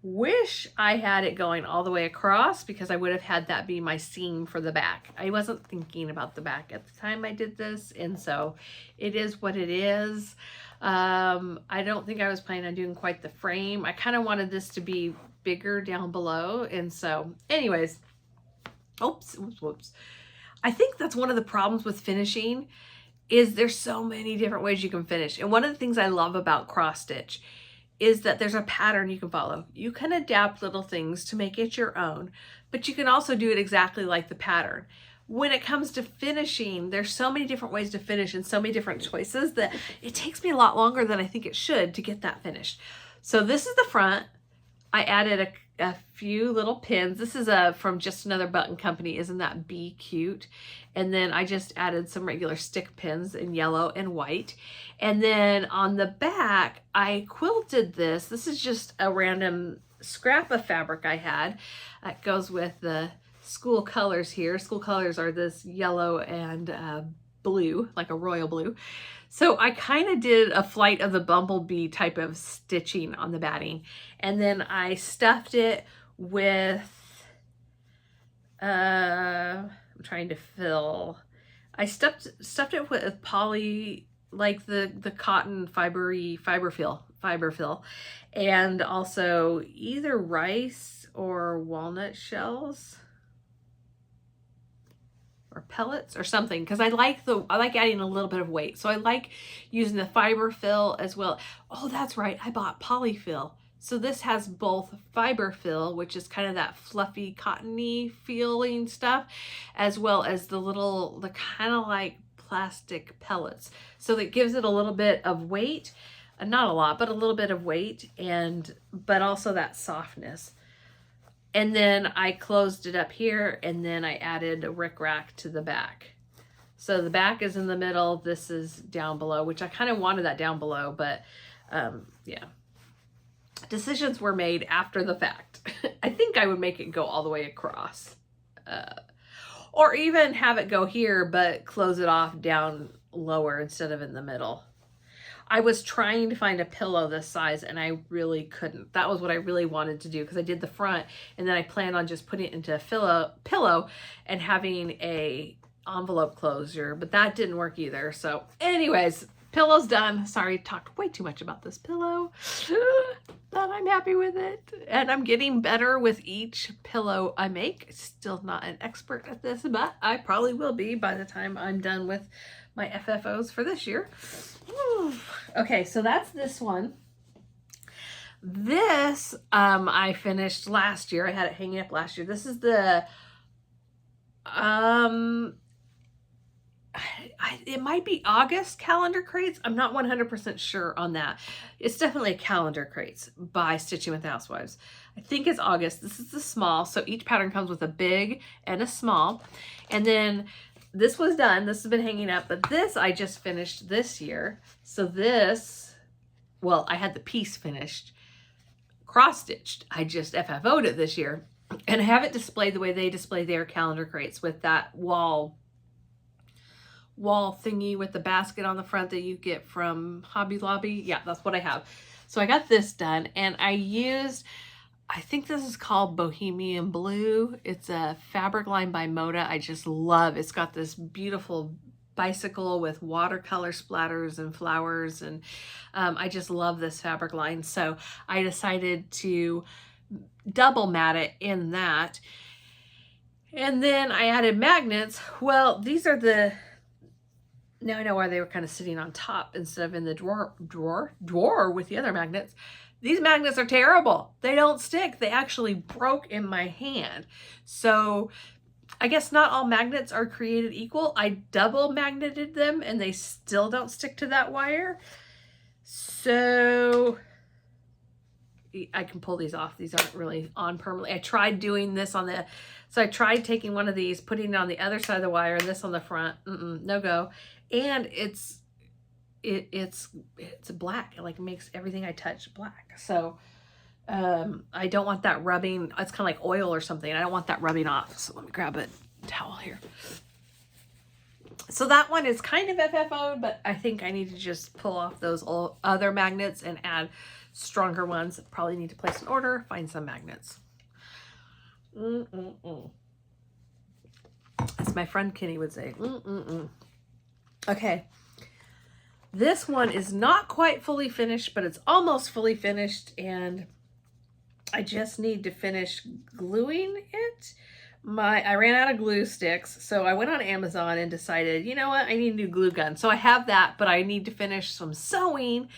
A: wish I had it going all the way across because I would have had that be my seam for the back. I wasn't thinking about the back at the time I did this, and so it is what it is. I don't think I was planning on doing quite the frame. I kind of wanted this to be bigger down below, and so anyways, whoops. I think that's one of the problems with finishing is there's so many different ways you can finish. And one of the things I love about cross stitch is that there's a pattern you can follow. You can adapt little things to make it your own, but you can also do it exactly like the pattern. When it comes to finishing, there's so many different ways to finish and so many different choices that it takes me a lot longer than I think it should to get that finished. So this is the front. I added a few little pins. This is from Just Another Button Company. Isn't that be cute? And then I just added some regular stick pins in yellow and white. And then on the back, I quilted this. This is just a random scrap of fabric I had. That goes with the school colors here. School colors are this yellow and blue, like a royal blue. So I kind of did a Flight of the Bumblebee type of stitching on the batting. And then I stuffed it with, I'm trying to fill. I stuffed it with poly, like the cotton fiber fill, and also either rice or walnut shells or pellets or something, because I like adding a little bit of weight. So I like using the fiber fill as well. Oh, that's right, I bought polyfill. So this has both fiber fill, which is kind of that fluffy, cottony feeling stuff, as well as the kind of like plastic pellets. So that gives it a little bit of weight, not a lot, but a little bit of weight, but also that softness. And then I closed it up here, and then I added a rickrack to the back. So the back is in the middle, this is down below, which I kind of wanted that down below, but yeah. Decisions were made after the fact. I think I would make it go all the way across. Or even have it go here, but close it off down lower instead of in the middle. I was trying to find a pillow this size and I really couldn't. That was what I really wanted to do because I did the front and then I planned on just putting it into a pillow and having a envelope closure, but that didn't work either. So anyways, pillow's done. Sorry, talked way too much about this pillow, but I'm happy with it. And I'm getting better with each pillow I make. Still not an expert at this, but I probably will be by the time I'm done with my FFOs for this year. Okay, so that's this one. This I finished last year. I had it hanging up last year. This is the it might be August calendar crates. I'm not 100% sure on that. It's definitely a calendar crates by Stitching with Housewives. I think it's August. This is the small. So each pattern comes with a big and a small. And then this was done. This has been hanging up, but this I just finished this year. So this, well, I had the piece finished, cross-stitched. I just FFO'd it this year. And I have it displayed the way they display their calendar crates with that wall thingy with the basket on the front that you get from Hobby Lobby. Yeah, that's what I have. So I got this done and I used, I think this is called Bohemian Blue. It's a fabric line by Moda. I just love, it's got this beautiful bicycle with watercolor splatters and flowers, and I just love this fabric line. So I decided to double mat it in that. And then I added magnets. Well, these are the, now I know why they were kind of sitting on top instead of in the drawer with the other magnets. These magnets are terrible. They don't stick. They actually broke in my hand. So I guess not all magnets are created equal. I double magneted them and they still don't stick to that wire. So I can pull these off. These aren't really on permanently. I tried doing this on the, so I tried taking one of these, putting it on the other side of the wire and this on the front. No go. And it's black. It like makes everything I touch black. So I don't want that rubbing. It's kind of like oil or something. I don't want that rubbing off. So let me grab a towel here. So that one is kind of FFO, but I think I need to just pull off those other magnets and add stronger ones. Probably need to place an order, find some magnets. As my friend Kenny would say. Okay. This one is not quite fully finished, but it's almost fully finished, and I just need to finish gluing it. I ran out of glue sticks, so I went on Amazon and decided, you know what, I need a new glue gun. So I have that, but I need to finish some sewing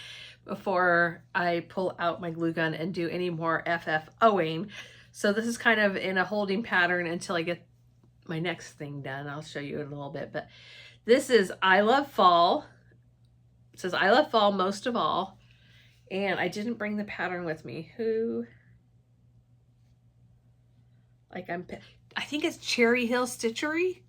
A: before I pull out my glue gun and do any more FFOing. So this is kind of in a holding pattern until I get my next thing done. I'll show you in a little bit, but this is I Love Fall. It says I love fall most of all, and I didn't bring the pattern with me. I think it's Cherry Hill Stitchery.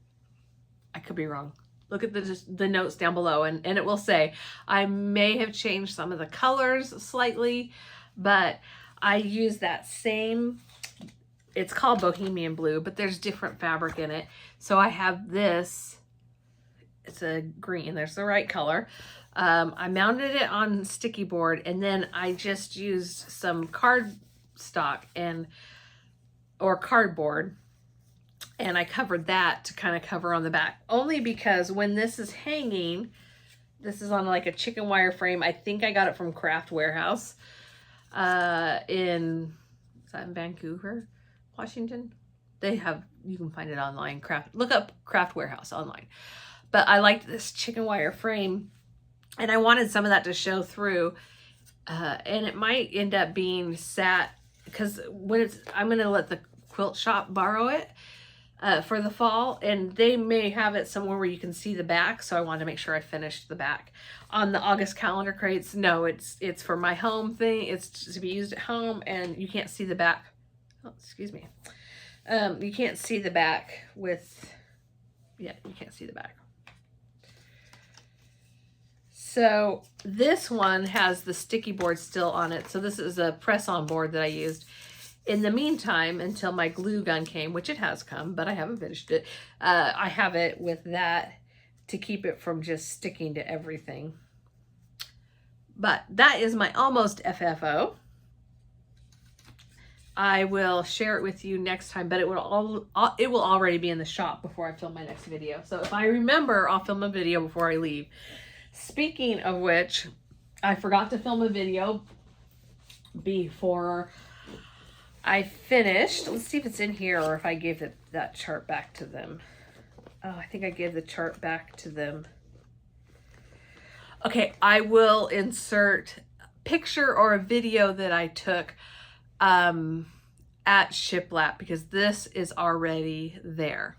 A: I could be wrong. Look at the notes down below, and it will say I may have changed some of the colors slightly, but I use that same, it's called Bohemian Blue, but there's different fabric in it. So I have this, it's a green, there's the right color. I mounted it on sticky board, and then I just used some cardstock or cardboard, and I covered that to kind of cover on the back, only because when this is hanging, this is on like a chicken wire frame. I think I got it from Craft Warehouse is that in Vancouver, Washington? You can find it online. Look up Craft Warehouse online. But I liked this chicken wire frame, and I wanted some of that to show through, and it might end up being sat, because I'm going to let the quilt shop borrow it for the fall, and they may have it somewhere where you can see the back, so I wanted to make sure I finished the back. On the August calendar crates, no, it's for my home thing. It's to be used at home, and you can't see the back. Oh, excuse me. You can't see the back you can't see the back. So this one has the sticky board still on it. So this is a press-on board that I used. In the meantime, until my glue gun came, which it has come, but I haven't finished it, I have it with that to keep it from just sticking to everything. But that is my almost FFO. I will share it with you next time, but it will already be in the shop before I film my next video. So if I remember, I'll film a video before I leave. Speaking of which, I forgot to film a video before I finished. Let's see if it's in here or if I gave that chart back to them. Oh, I think I gave the chart back to them. Okay, I will insert a picture or a video that I took at Shiplap, because this is already there.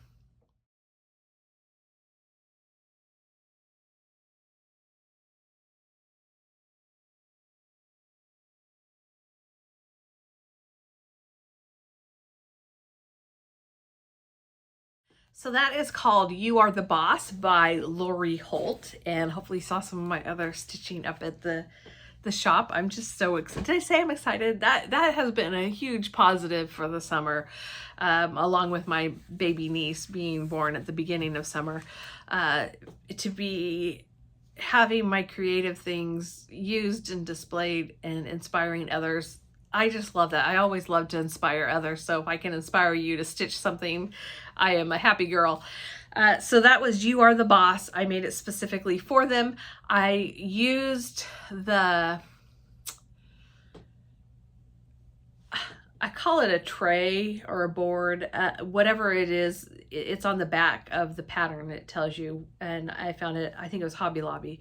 A: So that is called You Are the Boss by Lori Holt, and hopefully you saw some of my other stitching up at the shop. I'm just so excited. Did I say I'm excited? That has been a huge positive for the summer, along with my baby niece being born at the beginning of summer, to be having my creative things used and displayed and inspiring others. I just love that. I always love to inspire others. So if I can inspire you to stitch something, I am a happy girl. So that was You Are the Boss. I made it specifically for them. I used I call it a tray or a board, whatever it is. It's on the back of the pattern. It tells you, and I found it, I think it was Hobby Lobby.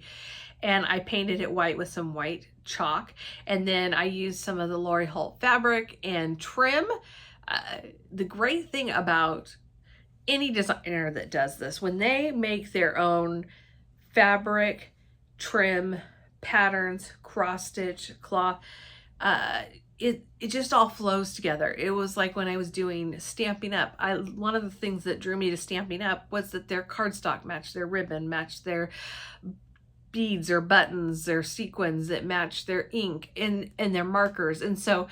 A: And I painted it white with some white chalk. And then I used some of the Lori Holt fabric and trim. The great thing about any designer that does this, when they make their own fabric, trim, patterns, cross stitch, cloth, it just all flows together. It was like when I was doing Stampin' Up. One of the things that drew me to Stampin' Up was that their cardstock matched their ribbon, matched their beads or buttons or sequins, that match their ink and their markers. And so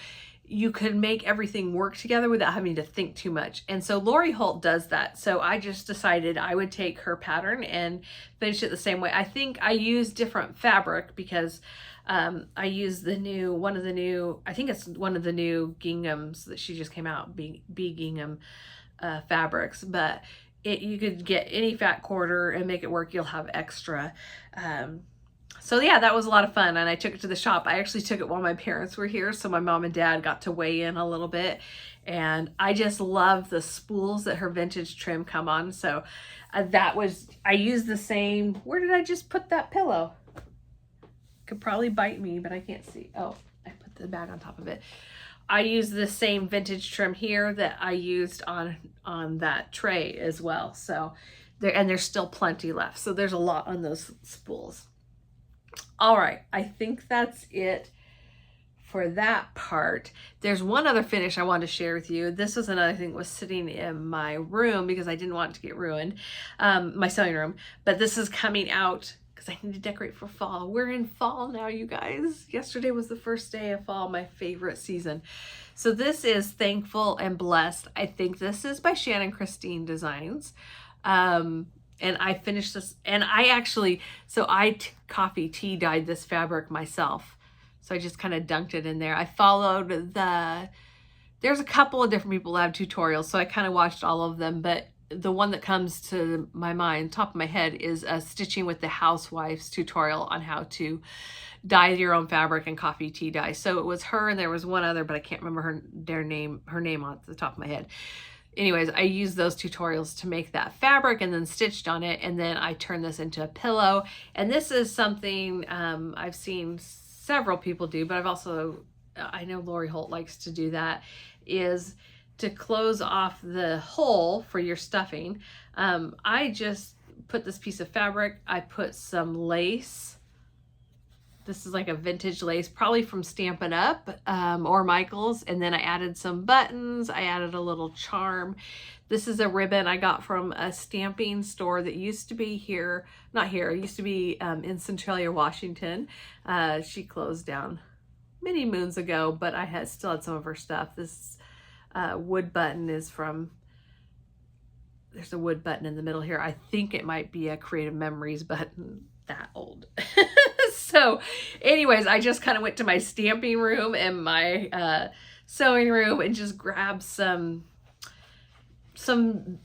A: you could make everything work together without having to think too much. And so Lori Holt does that. So I just decided I would take her pattern and finish it the same way. I think I use different fabric because I use I think it's one of the new ginghams that she just came out, bee gingham fabrics, but you could get any fat quarter and make it work. You'll have extra. So yeah, that was a lot of fun, and I took it to the shop. I actually took it while my parents were here, so my mom and dad got to weigh in a little bit, and I just love the spools that her vintage trim come on. So I used the same, where did I just put that pillow? Could probably bite me, but I can't see. Oh, I put the bag on top of it. I used the same vintage trim here that I used on that tray as well. So there's still plenty left. So there's a lot on those spools. All right, I think that's it for that part. There's one other finish I wanted to share with you. This was another thing that was sitting in my room because I didn't want it to get ruined, my sewing room. But this is coming out because I need to decorate for fall. We're in fall now, you guys. Yesterday was the first day of fall, my favorite season. So this is Thankful and Blessed. I think this is by Shannon Christine Designs. And I finished this, and I coffee tea dyed this fabric myself. So I just kind of dunked it in there. I followed there's a couple of different people that have tutorials, so I kind of watched all of them, but the one that comes to my mind, top of my head, is a Stitching with the Housewives tutorial on how to dye your own fabric and coffee tea dye. So it was her, and there was one other, but I can't remember her name on the top of my head. Anyways, I used those tutorials to make that fabric and then stitched on it, and then I turned this into a pillow. And this is something I've seen several people do, but I know Lori Holt likes to do that, is to close off the hole for your stuffing. I just put this piece of fabric, I put some lace. This is like a vintage lace, probably from Stampin' Up or Mychal's. And then I added some buttons. I added a little charm. This is a ribbon I got from a stamping store that used to be here, not here, it used to be in Centralia, Washington. She closed down many moons ago, but I still had some of her stuff. This wood button is from, there's a wood button in the middle here. I think it might be a Creative Memories button, that old. So anyways, I just kind of went to my stamping room and my sewing room and just grabbed some trim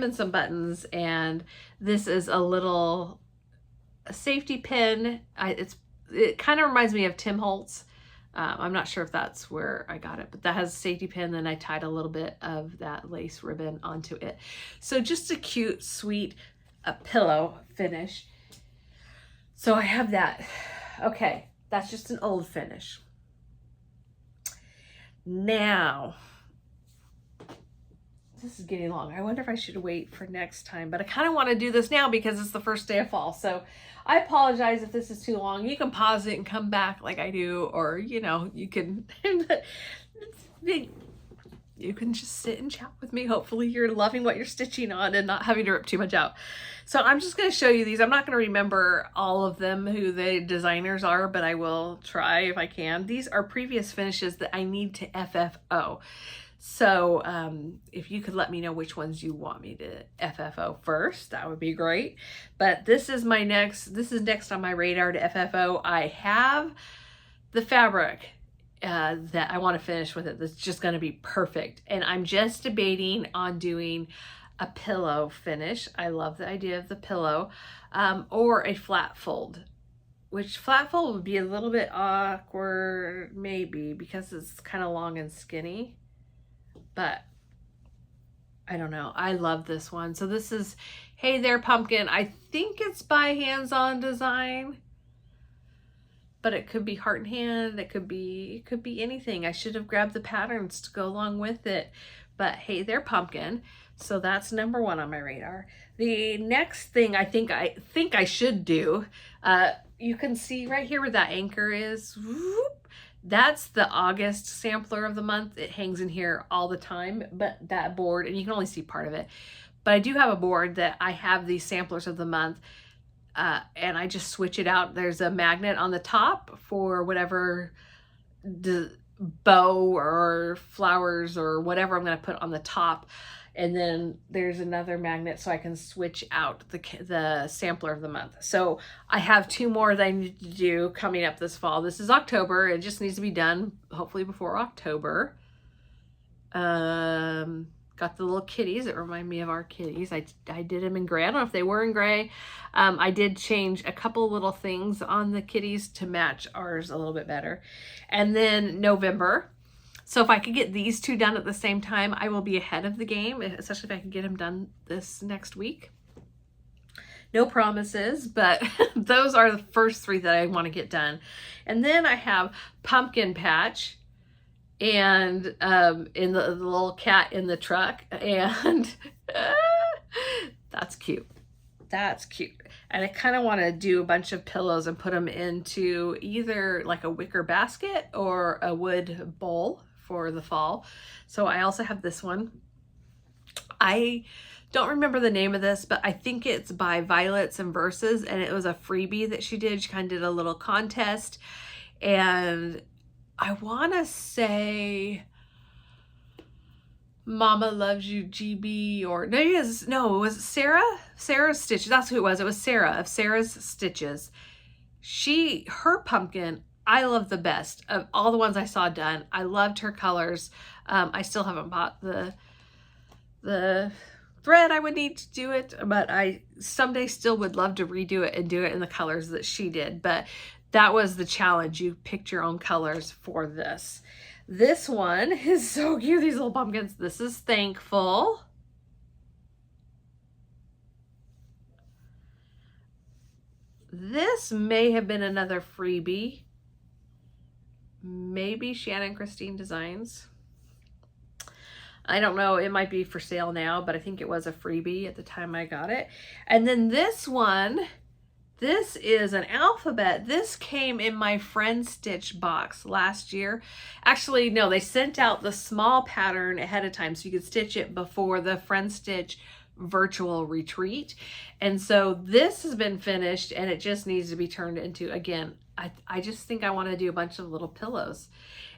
A: and some buttons. And this is a safety pin. It kind of reminds me of Tim Holtz. I'm not sure if that's where I got it, but that has a safety pin. Then I tied a little bit of that lace ribbon onto it. So just a cute, sweet pillow finish. So I have that. Okay, that's just an old finish. Now, this is getting long. I wonder if I should wait for next time, but I kind of want to do this now because it's the first day of fall. So I apologize if this is too long. You can pause it and come back like I do, or, you can, you can just sit and chat with me. Hopefully you're loving what you're stitching on and not having to rip too much out. So I'm just going to show you these. I'm not going to remember all of them, who the designers are, but I will try if I can. These are previous finishes that I need to FFO. So if you could let me know which ones you want me to FFO first, that would be great. But this is next on my radar to FFO. I have the fabric that I want to finish with it. That's just going to be perfect. And I'm just debating on doing a pillow finish. I love the idea of the pillow, or a flat fold, which flat fold would be a little bit awkward maybe because it's kind of long and skinny, but I don't know. I love this one. So this is Hey There Pumpkin. I think it's by Hands On Design, but it could be Heart and Hand. It could be anything. I should have grabbed the patterns to go along with it, but Hey There Pumpkin. So that's number one on my radar. The next thing I think I should do, you can see right here where that anchor is. Whoop, that's the August sampler of the month. It hangs in here all the time, but that board, and you can only see part of it, but I do have a board that I have these samplers of the month, and I just switch it out. There's a magnet on the top for whatever bow or flowers or whatever I'm going to put on the top. And then there's another magnet so I can switch out the sampler of the month. So I have 2 more that I need to do coming up this fall. This is October. It just needs to be done hopefully before October. Got the little kitties that remind me of our kitties. I did them in gray. I don't know if they were in gray. I did change a couple little things on the kitties to match ours a little bit better. And then November. So if I could get these 2 done at the same time, I will be ahead of the game, especially if I can get them done this next week. No promises, but those are the first 3 that I want to get done. And then I have Pumpkin Patch and in the little cat in the truck, and that's cute. That's cute. And I kind of want to do a bunch of pillows and put them into either like a wicker basket or a wood bowl for the fall. So I also have this one. I don't remember the name of this, but I think it's by Violets and Verses, and it was a freebie that she did. She kind of did a little contest, and I want to say Mama Loves You GB, or no, it was Sarah's Stitches. That's who it was. It was Sarah of Sarah's Stitches. Her pumpkin, I love the best of all the ones I saw done. I loved her colors. I still haven't bought the thread I would need to do it, but I someday still would love to redo it and do it in the colors that she did. But that was the challenge. You picked your own colors for this. This one is so cute, these little pumpkins. This is Thankful. This may have been another freebie. Maybe Shannon Christine Designs. I don't know. It might be for sale now, but I think it was a freebie at the time I got it. And then this one, this is an alphabet. This came in my Friendstitch box last year. Actually, no, they sent out the small pattern ahead of time so you could stitch it before the Friendstitch virtual retreat. And so this has been finished and it just needs to be turned into, again, I just think I want to do a bunch of little pillows.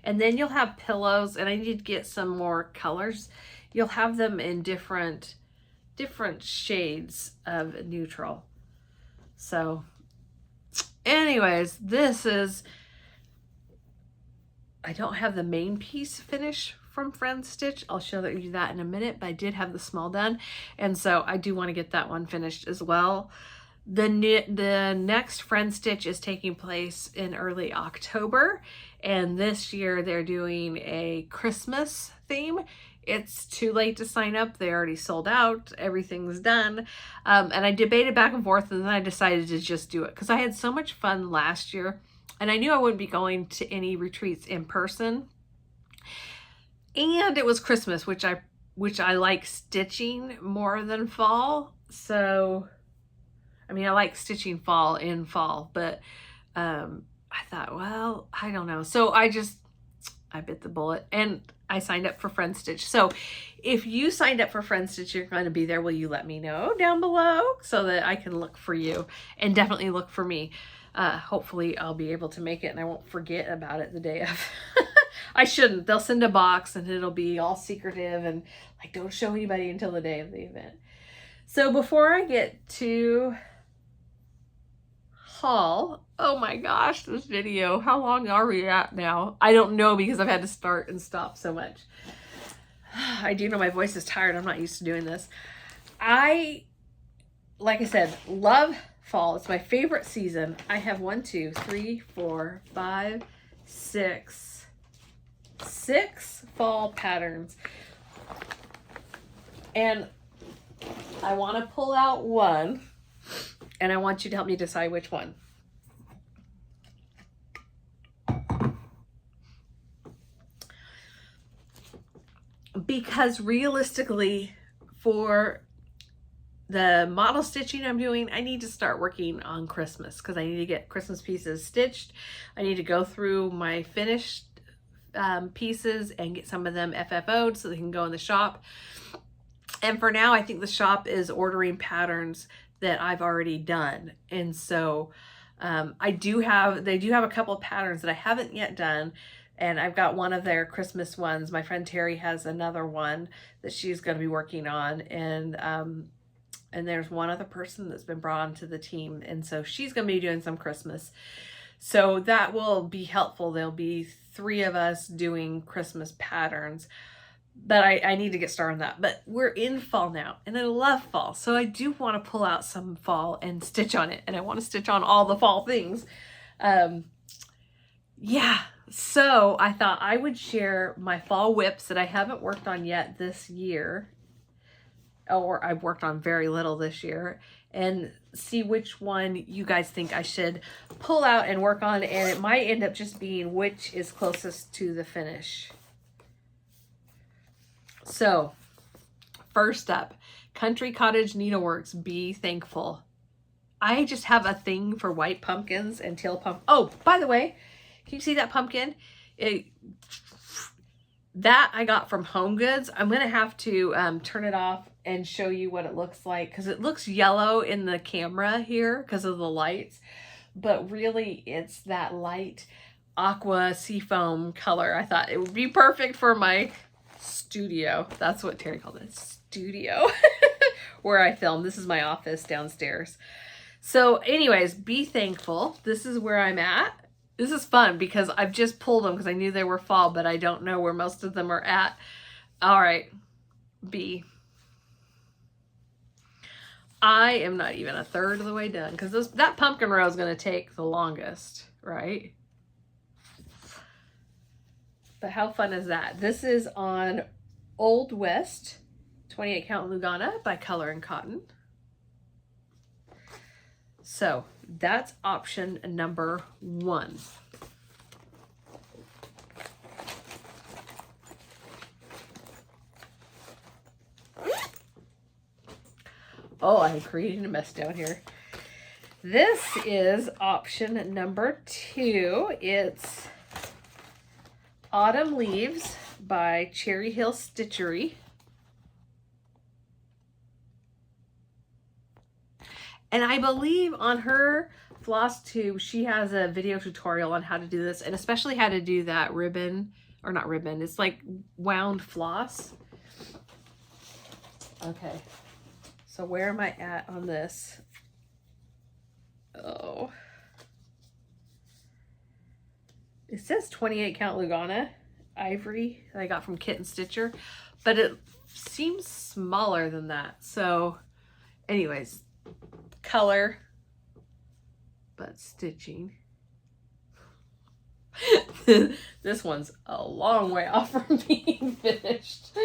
A: And then you'll have pillows, and I need to get some more colors. You'll have them in different shades of neutral. So anyways, this is, I don't have the main piece finished from Friendstitch. I'll show you that in a minute, but I did have the small done. And so I do want to get that one finished as well. The next Friendstitch is taking place in early October. And this year they're doing a Christmas theme. It's too late to sign up. They already sold out. Everything's done. And I debated back and forth, and then I decided to just do it because I had so much fun last year. And I knew I wouldn't be going to any retreats in person. And it was Christmas, which I like stitching more than fall. So, I mean, I like stitching fall in fall, but I thought, well, I don't know. So I bit the bullet and I signed up for Friendstitch. So if you signed up for Friendstitch, you're going to be there. Will you let me know down below so that I can look for you, and definitely look for me. Hopefully I'll be able to make it and I won't forget about it the day of. I shouldn't. They'll send a box and it'll be all secretive and like, don't show anybody until the day of the event. So before I get to haul, oh my gosh, this video, how long are we at now? I don't know because I've had to start and stop so much. I do know my voice is tired. I'm not used to doing this. Like I said, love fall. It's my favorite season. I have 1, 2, 3, 4, 5, 6 fall patterns. And I want to pull out one, and I want you to help me decide which one. Because realistically, for the model stitching I'm doing, I need to start working on Christmas because I need to get Christmas pieces stitched. I need to go through my finished pieces and get some of them FFO'd so they can go in the shop. And for now, I think the shop is ordering patterns that I've already done. And so they do have a couple of patterns that I haven't yet done And I've got one of their Christmas ones. My friend Terry has another one that she's going to be working on. And there's one other person that's been brought onto the team. And so she's going to be doing some Christmas. So that will be helpful. There'll be 3 of us doing Christmas patterns. But I need to get started on that. But we're in fall now, and I love fall. So I do want to pull out some fall and stitch on it. And I want to stitch on all the fall things. Yeah, so I thought I would share my fall whips that I haven't worked on yet this year. Or I've worked on very little this year. And see which one you guys think I should pull out and work on. And it might end up just being which is closest to the finish. So, first up, Country Cottage Needleworks, Be Thankful. I just have a thing for white pumpkins and teal pumpkins. Oh, by the way, can you see that pumpkin? That I got from Home Goods. I'm going to have to turn it off and show you what it looks like, because it looks yellow in the camera here because of the lights. But really, it's that light aqua seafoam color. I thought it would be perfect for my studio. That's what Terry called it, studio, where I film. This is my office downstairs. So anyways, Be Thankful. This is where I'm at. This is fun because I've just pulled them because I knew they were fall, but I don't know where most of them are at. All right, B. I am not even a third of the way done because that pumpkin row is going to take the longest, right? But how fun is that? This is on Old West 28 count Lugana by Color and Cotton. So that's option number 1. Oh, I'm creating a mess down here. This is option number 2. It's Autumn Leaves by Cherry Hill Stitchery. And I believe on her Flosstube, she has a video tutorial on how to do this, and especially how to do that ribbon, or not ribbon, it's like wound floss. Okay, so where am I at on this? Oh. It says 28 count Lugana ivory that I got from Kit and Stitcher, but it seems smaller than that. So anyways, color, but stitching. This one's a long way off from being finished.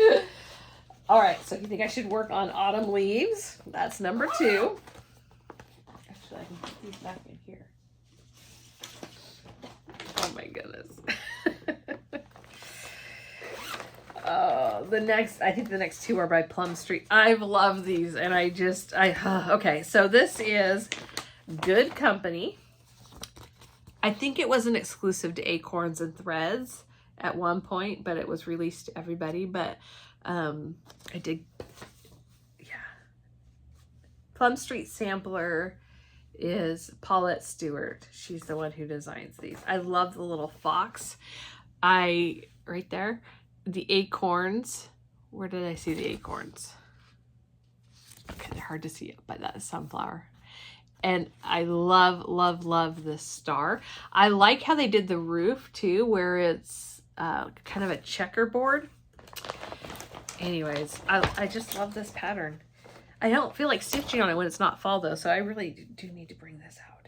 A: All right, so if you think I should work on Autumn Leaves, that's number 2. Actually, I can put these back in here. Oh my goodness. I think the next 2 are by Plum Street. I've loved these, and okay, so this is Good Company. I think it was an exclusive to Acorns and Threads at one point, but it was released to everybody. But Plum Street sampler is Paulette Stewart. She's the one who designs these. I love the little fox. Right there, the acorns. Where did I see the acorns? Okay, they're hard to see by that sunflower. And I love, love, love this star. I like how they did the roof too, where it's kind of a checkerboard. Anyways, I just love this pattern. I don't feel like stitching on it when it's not fall though, so I really do need to bring this out.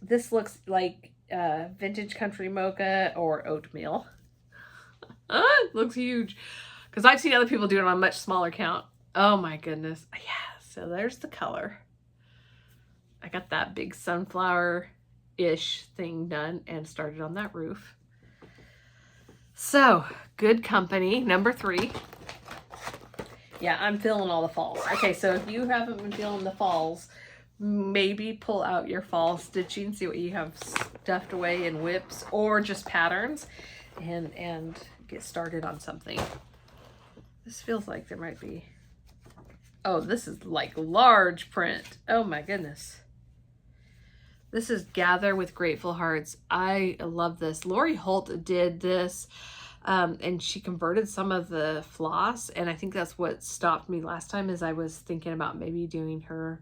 A: This looks like vintage country mocha or oatmeal. It looks huge because I've seen other people do it on a much smaller count. Oh my goodness. Yeah, so there's the color. I got that big sunflower-ish thing done and started on that roof. So, Good Company, number 3. Yeah, I'm feeling all the falls. Okay, so if you haven't been feeling the falls, maybe pull out your fall stitching, see what you have stuffed away in whips or just patterns, and get started on something. This feels like there might be... Oh, this is like large print. Oh my goodness. This is Gather with Grateful Hearts. I love this. Lori Holt did this, and she converted some of the floss, and I think that's what stopped me last time, is I was thinking about maybe doing her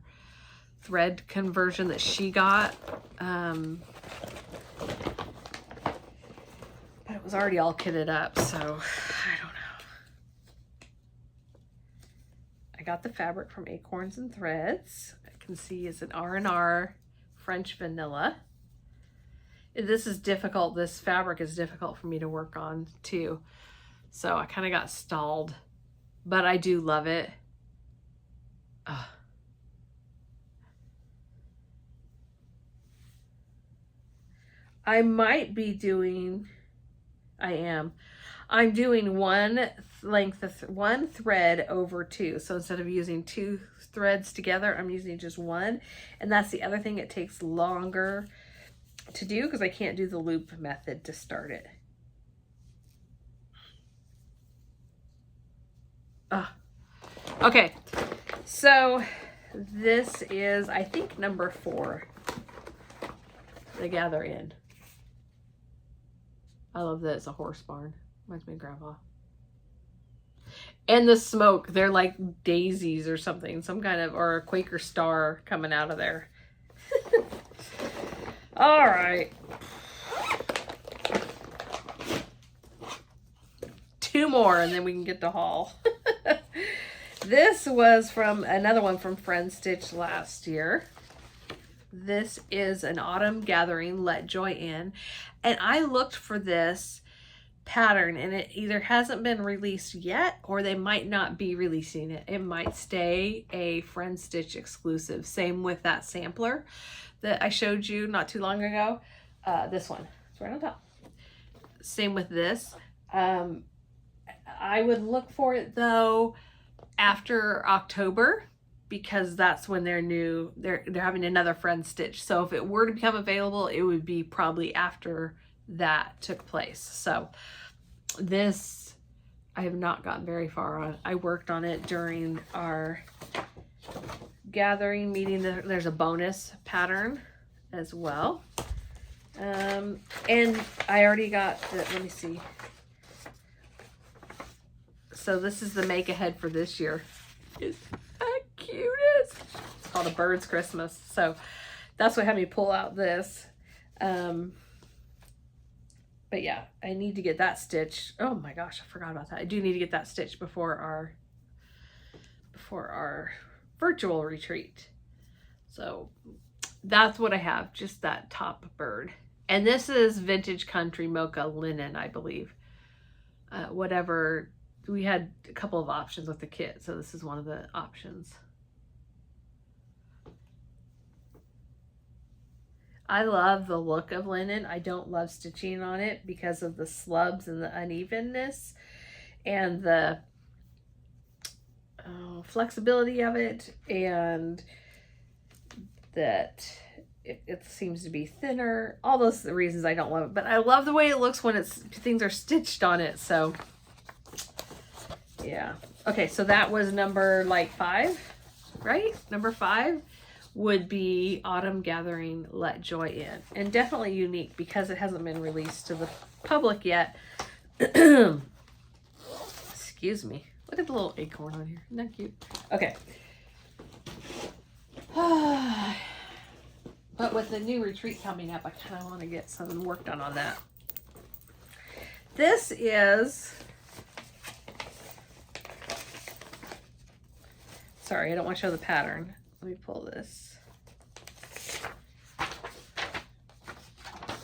A: thread conversion that she got. But it was already all kitted up, so I don't know. I got the fabric from Acorns and Threads. I can see it's an R&R French vanilla. This is difficult. This fabric is difficult for me to work on too. So I kind of got stalled, but I do love it. I might be doing, I'm doing one thread over two. So instead of using two threads together, I'm using just one. And that's the other thing, it takes longer to do because I can't do the loop method to start it. Okay, so this is, I think, number 4, the Gather In. I love that it's a horse barn. Reminds me of Grandpa. And the smoke, they're like daisies or something, some kind of, or a Quaker star coming out of there. All right. 2 more and then we can get to haul. This was from another one from Friendstitch last year. This is an Autumn Gathering Let Joy In. And I looked for this pattern and it either hasn't been released yet or they might not be releasing it. It might stay a Friendstitch exclusive. Same with that sampler that I showed you not too long ago. This one, it's right on top. Same with this. I would look for it though after October, because that's when they're having another Friendstitch. So if it were to become available, it would be probably after that took place. So this I have not gotten very far on. I worked on it during our gathering meeting. There's a bonus pattern as well. And I already got the, let me see. So this is the make ahead for this year. It's the cutest. It's called A Bird's Christmas. So that's what had me pull out this. But yeah, I need to get that stitched. Oh my gosh, I forgot about that. I do need to get that stitched before our virtual retreat. So that's what I have, just that top bird. And this is Vintage Country Mocha linen, I believe. Whatever, we had a couple of options with the kit, so this is one of the options. I love the look of linen. I don't love stitching on it because of the slubs and the unevenness and the flexibility of it, and that it seems to be thinner. All those are the reasons I don't love it, but I love the way it looks when things are stitched on it. So yeah. Okay, so that was number 5, right? Number 5 would be Autumn Gathering Let Joy In. And definitely unique because it hasn't been released to the public yet. Excuse me. Look at the little acorn on here. Isn't that cute? Okay. But with the new retreat coming up, I kind of want to get some work done on that. This is... Sorry, I don't want to show the pattern. Let me pull this.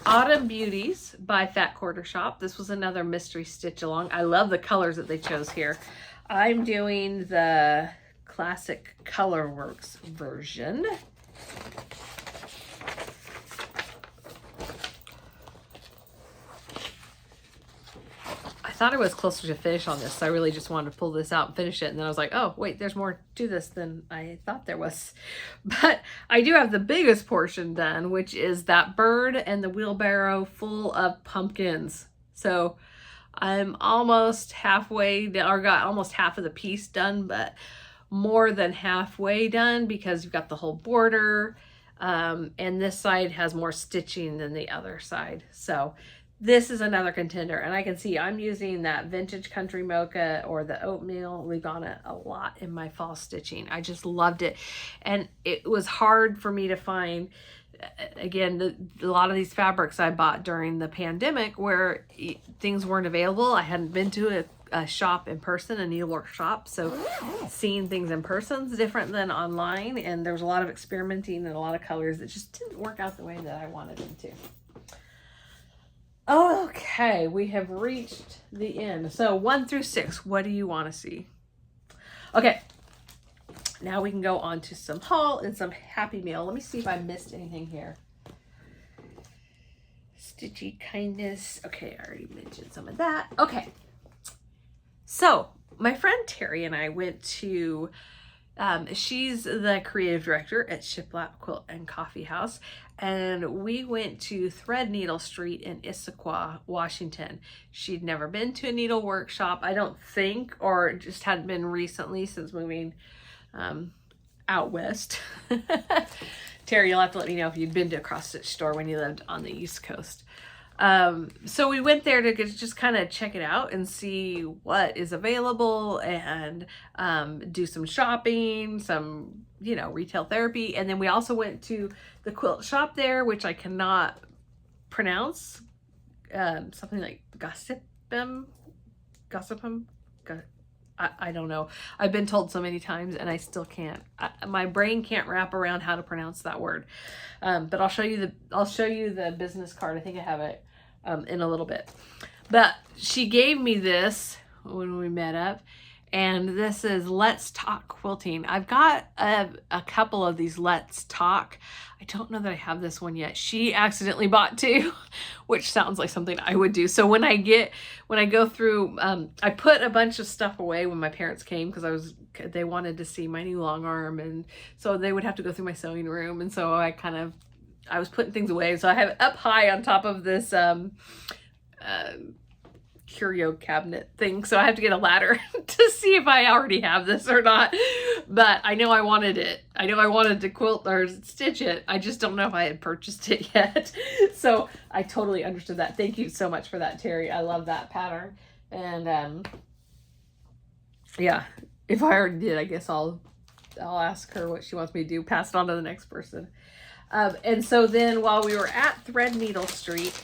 A: Autumn Beauties by Fat Quarter Shop. This was another mystery stitch along. I love the colors that they chose here. I'm doing the classic Colorworks version. I thought I was closer to finish on this, so I really just wanted to pull this out and finish it. And then I was like, oh, wait, there's more to this than I thought there was. But I do have the biggest portion done, which is that bird and the wheelbarrow full of pumpkins. So I'm almost halfway, or got almost half of the piece done, but more than halfway done because you've got the whole border. And this side has more stitching than the other side. So this is another contender, and I can see I'm using that vintage country mocha or the oatmeal. We've on it a lot in my fall stitching. I just loved it, and it was hard for me to find. Again, a lot of these fabrics I bought during the pandemic where things weren't available. I hadn't been to a shop in person, a needlework shop, so seeing things in person is different than online, and there was a lot of experimenting and a lot of colors that just didn't work out the way that I wanted them to. Okay, we have reached the end. So 1 through 6, what do you want to see? Okay, now we can go on to some haul and some Happy Meal. Let me see if I missed anything here. Stitchy Kindness. Okay, I already mentioned some of that. Okay, so my friend Terry and I went to, she's the creative director at Shiplap Quilt and Coffee House, and we went to Threadneedle Street in Issaquah, Washington. She'd never been to a needle workshop, I don't think, or just hadn't been recently since moving out west. Terry, you'll have to let me know if you'd been to a cross-stitch store when you lived on the East Coast. So we went there to just kind of check it out and see what is available and do some shopping, some, you know, retail therapy. And then we also went to the quilt shop there, which I cannot pronounce, something like Gossipum. I don't know. I've been told so many times and I still can't. My brain can't wrap around how to pronounce that word. But I'll show you the business card. I think I have it in a little bit. But she gave me this when we met up, and this is Let's Talk Quilting. I've got a couple of these Let's Talk. I don't know that I have this one yet. She accidentally bought 2, which sounds like something I would do. So when I go through, I put a bunch of stuff away when my parents came because they wanted to see my new long arm, and so they would have to go through my sewing room, and so I was putting things away. So I have it up high on top of this curio cabinet thing, so I have to get a ladder to see if I already have this or not. But I know I wanted it. I know I wanted to quilt or stitch it. I just don't know if I had purchased it yet. So I totally understood that. Thank you so much for that, Terry. I love that pattern. And yeah, if I already did, I guess I'll ask her what she wants me to do, pass it on to the next person. And so then while we were at Threadneedle Street,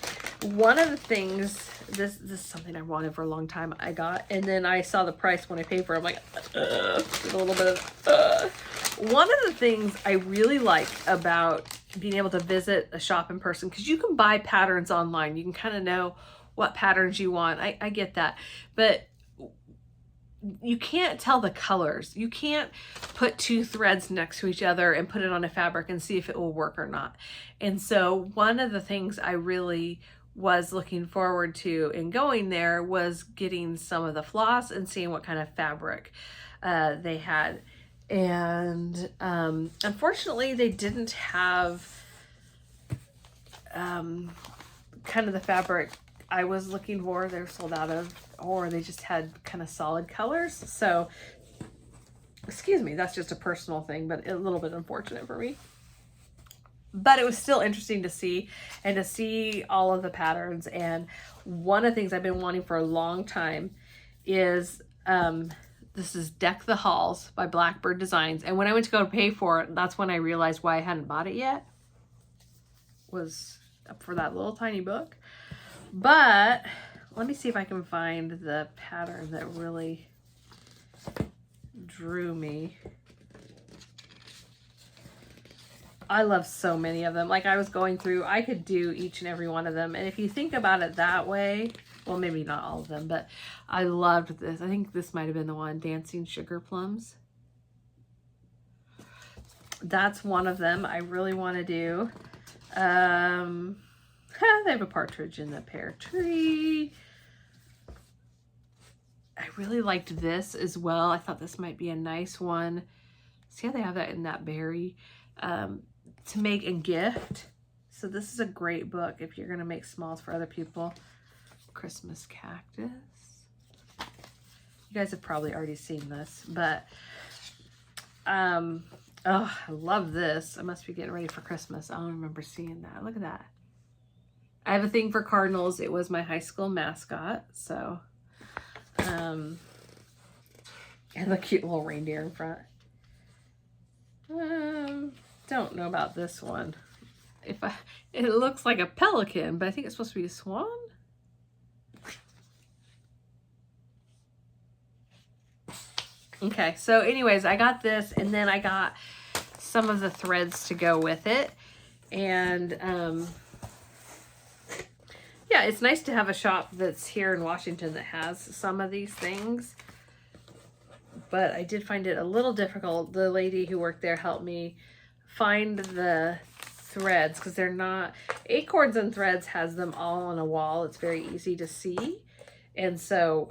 A: one of the things, this is something I wanted for a long time, I got, and then I saw the price when I paid for it. I'm like, a little bit of, One of the things I really like about being able to visit a shop in person, because you can buy patterns online. You can kind of know what patterns you want. I get that. But you can't tell the colors. You can't put 2 threads next to each other and put it on a fabric and see if it will work or not. And so one of the things I really was looking forward to in going there was getting some of the floss and seeing what kind of fabric they had. And unfortunately they didn't have kind of the fabric I was looking for. They're sold out of, or they just had kind of solid colors. So, excuse me, that's just a personal thing, but a little bit unfortunate for me. But it was still interesting to see, and to see all of the patterns. And one of the things I've been wanting for a long time is, this is Deck the Halls by Blackbird Designs. And when I went to go pay for it, that's when I realized why I hadn't bought it yet. Was up for that little tiny book. But let me see if I can find the pattern that really drew me. I love so many of them. Like, I was going through, I could do each and every one of them. And if you think about it that way, well, maybe not all of them, but I loved this. I think this might have been the one, Dancing Sugar Plums. That's one of them I really want to do. They have a partridge in the pear tree. I really liked this as well. I thought this might be a nice one. See how they have that in that berry to make and gift. So this is a great book if you're going to make smalls for other people. Christmas Cactus. You guys have probably already seen this, but I Oh, I love this. I must be getting ready for Christmas. I don't remember seeing that. Look at that. I have a thing for cardinals. It was my high school mascot. So, and the cute little reindeer in front. Don't know about this one. It looks like a pelican, but I think it's supposed to be a swan. Okay, so anyways, I got this, and then I got some of the threads to go with it. And yeah, it's nice to have a shop that's here in Washington that has some of these things. But I did find it a little difficult. The lady who worked there helped me find the threads, because they're not, Acorns and Threads has them all on a wall. It's very easy to see. And so,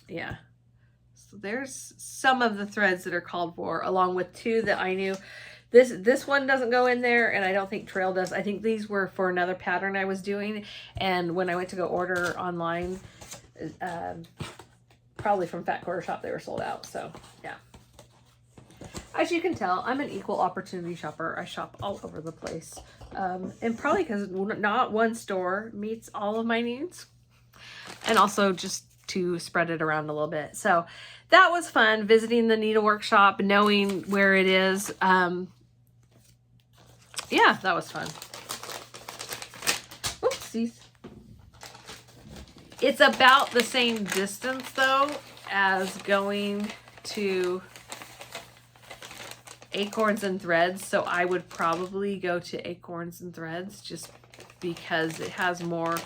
A: yeah. So there's some of the threads that are called for, along with two that I knew. This one doesn't go in there, and I don't think Trail does. I think these were for another pattern I was doing, and when I went to go order online, probably from Fat Quarter Shop, they were sold out. So yeah, as you can tell, I'm an equal opportunity shopper. I shop all over the place, and probably because not one store meets all of my needs, and also just to spread it around a little bit. So that was fun, visiting the needlework shop, knowing where it is. Yeah, that was fun. Oopsies. It's about the same distance though as going to Acorns and Threads, so I would probably go to Acorns and Threads just because it has more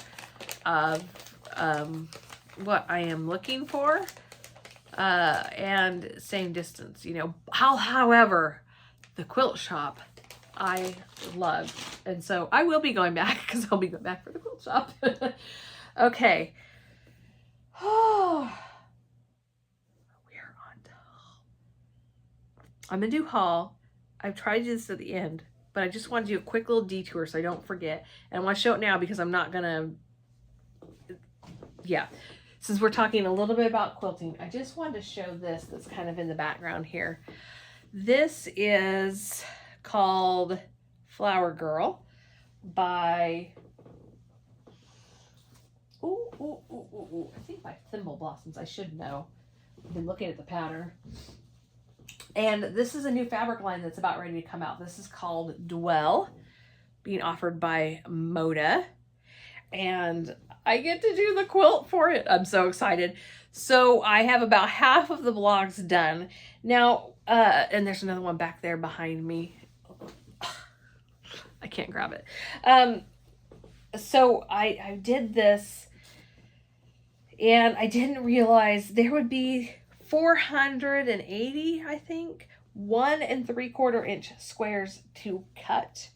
A: of what I am looking for, and same distance, you know. However, the quilt shop I love, and so I will be going back, because I'll be going back for the quilt shop. Okay. Oh, we're on to haul. I'm gonna do haul. I've tried this at the end, but I just want to do a quick little detour so I don't forget, and I want to show it now because I'm not gonna, yeah. Since we're talking a little bit about quilting, I just wanted to show this that's kind of in the background here. This is called Flower Girl by, I think by Thimble Blossoms. I should know. I've been looking at the pattern. And this is a new fabric line that's about ready to come out. This is called Dwell, being offered by Moda. And I get to do the quilt for it. I'm so excited. So I have about half of the blocks done. Now, and there's another one back there behind me. I can't grab it. So I did this, and I didn't realize there would be 480, I think, 1 3/4 inch squares to cut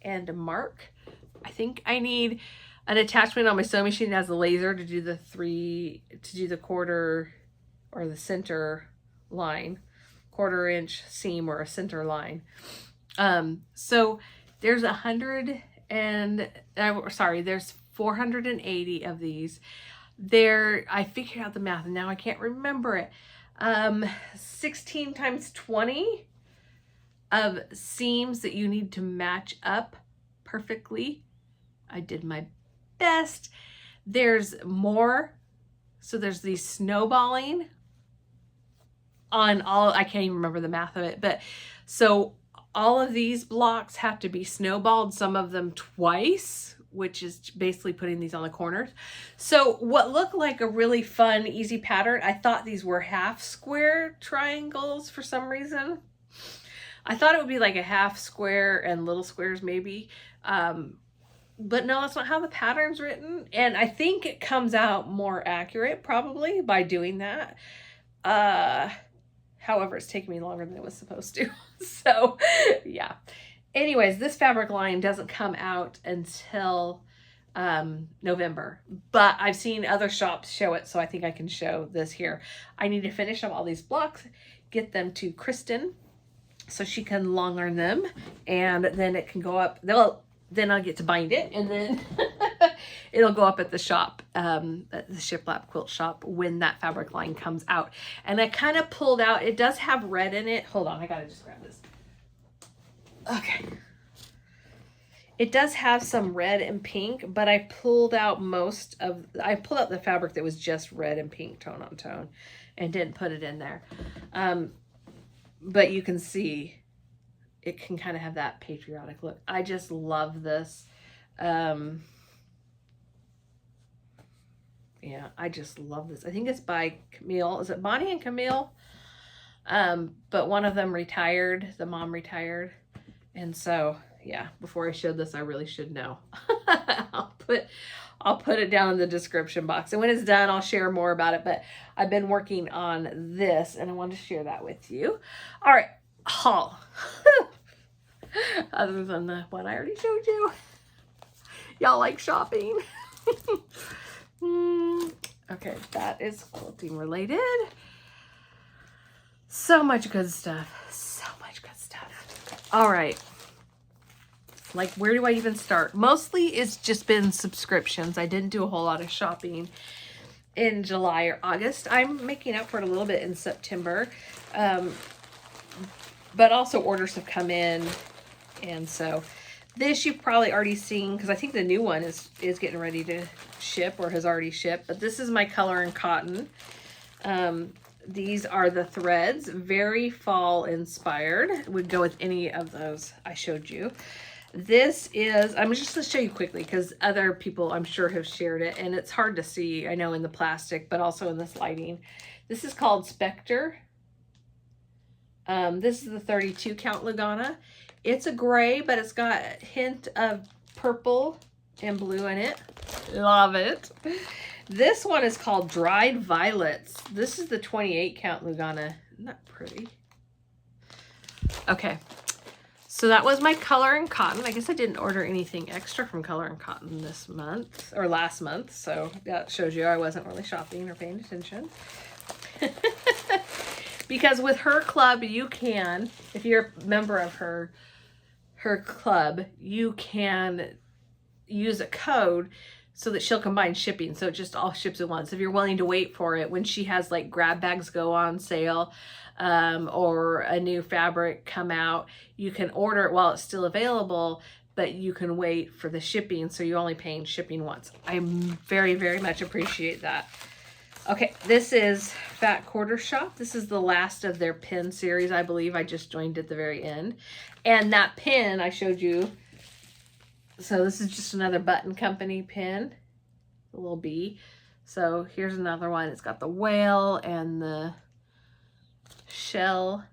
A: and mark. I think I need an attachment on my sewing machine that has a laser to do the quarter or the center line, 1/4 inch seam or a center line. So there's there's 480 of these. I figured out the math and now I can't remember it. 16 times 20 of seams that you need to match up perfectly. I did my best. There's more. So there's these snowballing on all, I can't even remember the math of it, but so all of these blocks have to be snowballed, some of them twice, which is basically putting these on the corners. So what looked like a really fun, easy pattern, I thought these were half square triangles for some reason. I thought it would be like a half square and little squares maybe. But no, that's not how the pattern's written. And I think it comes out more accurate probably by doing that. However, it's taken me longer than it was supposed to. So yeah. Anyways, this fabric line doesn't come out until November, but I've seen other shops show it, so I think I can show this here. I need to finish up all these blocks, get them to Kristen so she can long iron them, and then it can go up. Then I'll get to bind it, and then It'll go up at the shop, at the Shiplap Quilt shop when that fabric line comes out. And I kind of pulled out, it does have red in it. Hold on, I gotta just grab this. Okay. It does have some red and pink, but I pulled out I pulled out the fabric that was just red and pink tone on tone and didn't put it in there. But you can see it can kind of have that patriotic look. I just love this. Yeah, I just love this. I think it's by Camille. Is it Bonnie and Camille? But one of them retired. The mom retired. And so, yeah, before I showed this, I really should know. I'll put it down in the description box. And when it's done, I'll share more about it. But I've been working on this, and I wanted to share that with you. All right, haul. Other than the one I already showed you. Y'all like shopping. Okay, that is quilting related. So much good stuff. So much good stuff. All right. Like, where do I even start? Mostly it's just been subscriptions. I didn't do a whole lot of shopping in July or August. I'm making up for it a little bit in September. But also orders have come in. And so this you've probably already seen, because I think the new one is getting ready to ship or has already shipped. But this is my color and cotton. These are the threads, very fall inspired. Would go with any of those I showed you. This is, I'm just going to show you quickly because other people I'm sure have shared it, and it's hard to see, I know, in the plastic, but also in this lighting. This is called Spectre. This is the 32 count Lugana. It's a gray, but it's got a hint of purple and blue in it. Love it. This one is called Dried Violets. This is the 28 count Lugana. Isn't that pretty? Okay. So that was my Color and Cotton. I guess I didn't order anything extra from Color and Cotton this month or last month. So that shows you I wasn't really shopping or paying attention. Because with her club, you can, if you're a member of her club, you can use a code so that she'll combine shipping. So it just all ships at once. If you're willing to wait for it, when she has like grab bags go on sale, or a new fabric come out, you can order it while it's still available, but you can wait for the shipping, so you're only paying shipping once. I very, very much appreciate that. Okay, this is Fat Quarter Shop. This is the last of their pin series, I believe. I just joined at the very end. And that pin I showed you, so this is just another Button Company pin, a little bee. So here's another one. It's got the whale and the shell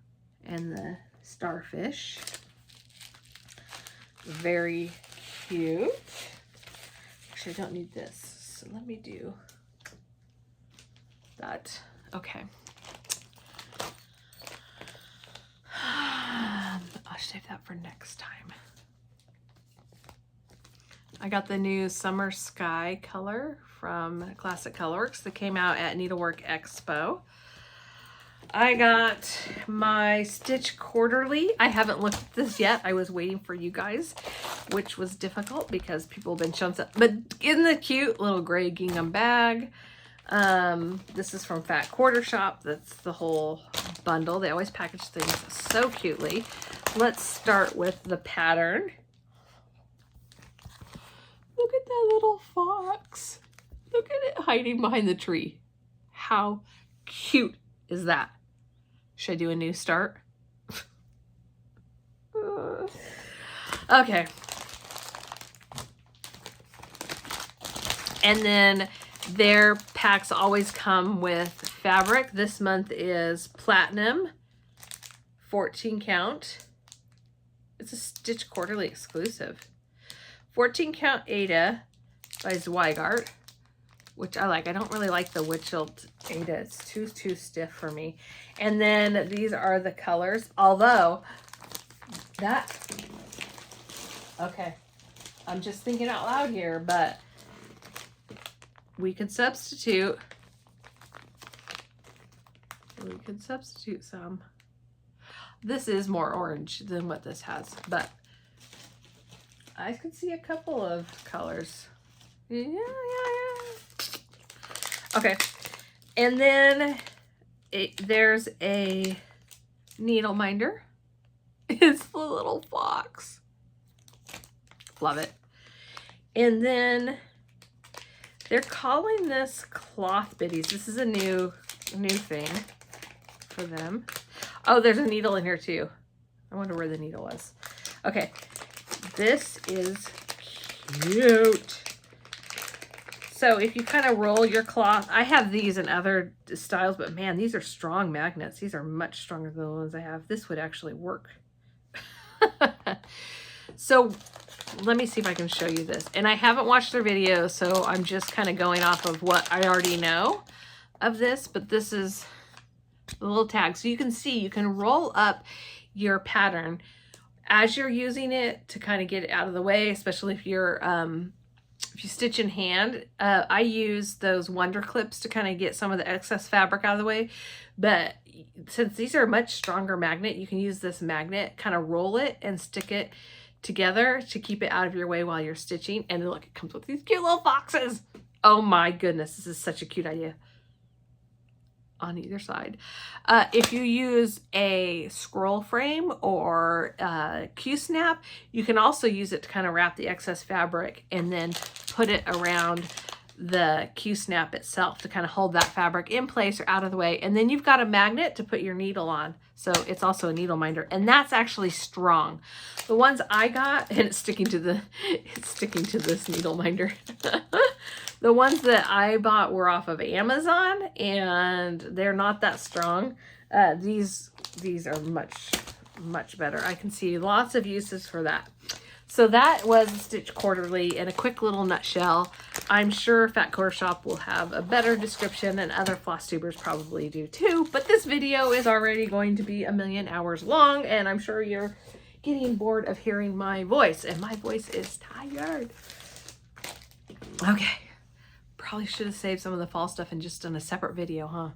A: and the starfish. Very cute. Actually, I don't need this, so let me do that. Okay. I'll save that for next time. I got the new Summer Sky color from Classic Colorworks that came out at Needlework Expo. I got my Stitch Quarterly. I haven't looked at this yet. I was waiting for you guys, which was difficult because people have been showing stuff. But in the cute little gray gingham bag. This is from Fat Quarter Shop. That's the whole bundle. They always package things so cutely. Let's start with the pattern. Look at that little fox. Look at it hiding behind the tree. How cute is that? Should I do a new start? Okay. And then their packs always come with fabric. This month is Platinum, 14 count. It's a Stitch Quarterly exclusive. 14 count Ada by Zweigart, which I like. I don't really like the Witchelt Ada. It's too stiff for me. And then these are the colors. Although that, okay, I'm just thinking out loud here, but we could substitute. We could substitute some. This is more orange than what this has, but I could see a couple of colors Yeah. Okay. And then there's a needle minder. It's the little fox. Love it. And then they're calling this cloth biddies. This is a new thing for them. Oh, there's a needle in here too. I wonder where the needle was. Okay. This is cute. So if you kind of roll your cloth, I have these in other styles, but man, these are strong magnets. These are much stronger than the ones I have. This would actually work. So let me see if I can show you this. And I haven't watched their video, so I'm just kind of going off of what I already know of this, but this is the little tag. So you can see, you can roll up your pattern as you're using it to kind of get it out of the way, especially if you're, if you stitch in hand. I use those Wonder Clips to kind of get some of the excess fabric out of the way. But since these are a much stronger magnet, you can use this magnet, kind of roll it and stick it together to keep it out of your way while you're stitching. And look, it comes with these cute little foxes. Oh my goodness, this is such a cute idea. On either side. If you use a scroll frame or Q-snap, you can also use it to kind of wrap the excess fabric and then put it around the Q-snap itself to kind of hold that fabric in place or out of the way. And then you've got a magnet to put your needle on. So it's also a needle minder, and that's actually strong. The ones I got, and it's sticking to this needle minder. The ones that I bought were off of Amazon, and they're not that strong. These are much better. I can see lots of uses for that. So that was Stitch Quarterly in a quick little nutshell. I'm sure Fat Quarter Shop will have a better description, and other floss tubers probably do too. But this video is already going to be 1,000,000 hours long, and I'm sure you're getting bored of hearing my voice, and my voice is tired. Okay. Probably should have saved some of the fall stuff and just done a separate video, huh?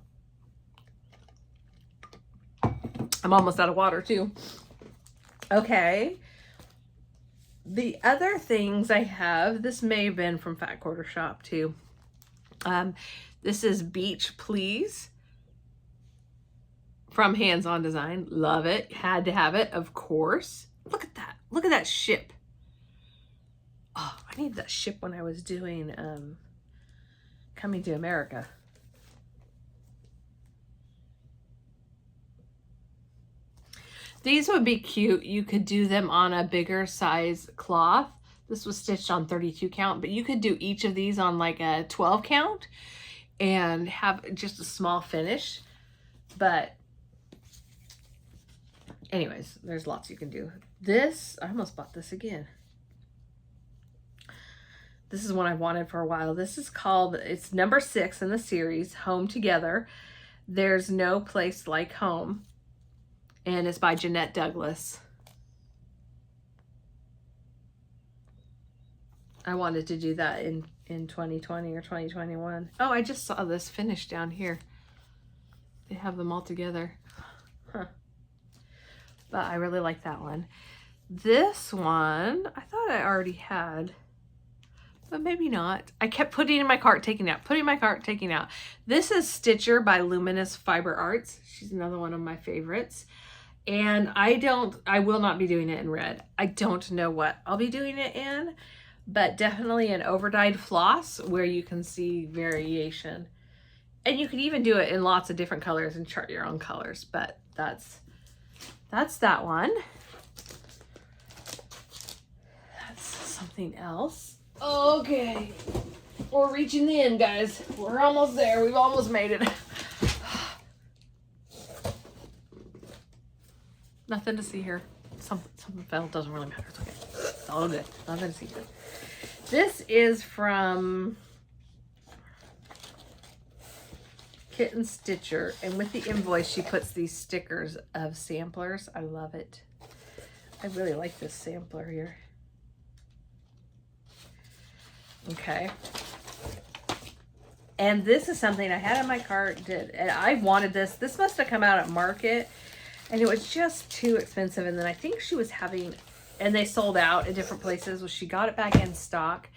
A: I'm almost out of water too. Okay. The other things I have, this may have been from Fat Quarter Shop too. This is Beach Please from Hands On Design. Love it. Had to have it, of course. Look at that. Look at that ship. Oh, I needed that ship when I was doing Coming to America. These would be cute. You could do them on a bigger size cloth. This was stitched on 32 count, but you could do each of these on like a 12 count and have just a small finish. But anyways, there's lots you can do. This, I almost bought this again. This is one I've wanted for a while. This is called, it's number 6 in the series, Home Together. There's No Place Like Home. And it's by Jeanette Douglas. I wanted to do that in 2020 or 2021. Oh, I just saw this finished down here. They have them all together. Huh. But I really like that one. This one, I thought I already had, but maybe not. I kept putting in my cart, taking out, putting in my cart, taking out. This is Stitcher by Luminous Fiber Arts. She's another one of my favorites. And I will not be doing it in red. I don't know what I'll be doing it in, but definitely an overdyed floss where you can see variation. And you can even do it in lots of different colors and chart your own colors, but that's that one. That's something else. Okay, we're reaching the end, guys. We're almost there. We've almost made it. Nothing to see here. Something fell. Doesn't really matter. It's okay. It's all good. Nothing to see here. This is from Kitten Stitcher, and with the invoice, she puts these stickers of samplers. I love it. I really like this sampler here. Okay. And this is something I had in my cart. And I wanted this. This must have come out at Market. And it was just too expensive. And then I think she was having, and they sold out at different places. Well, she got it back in stock.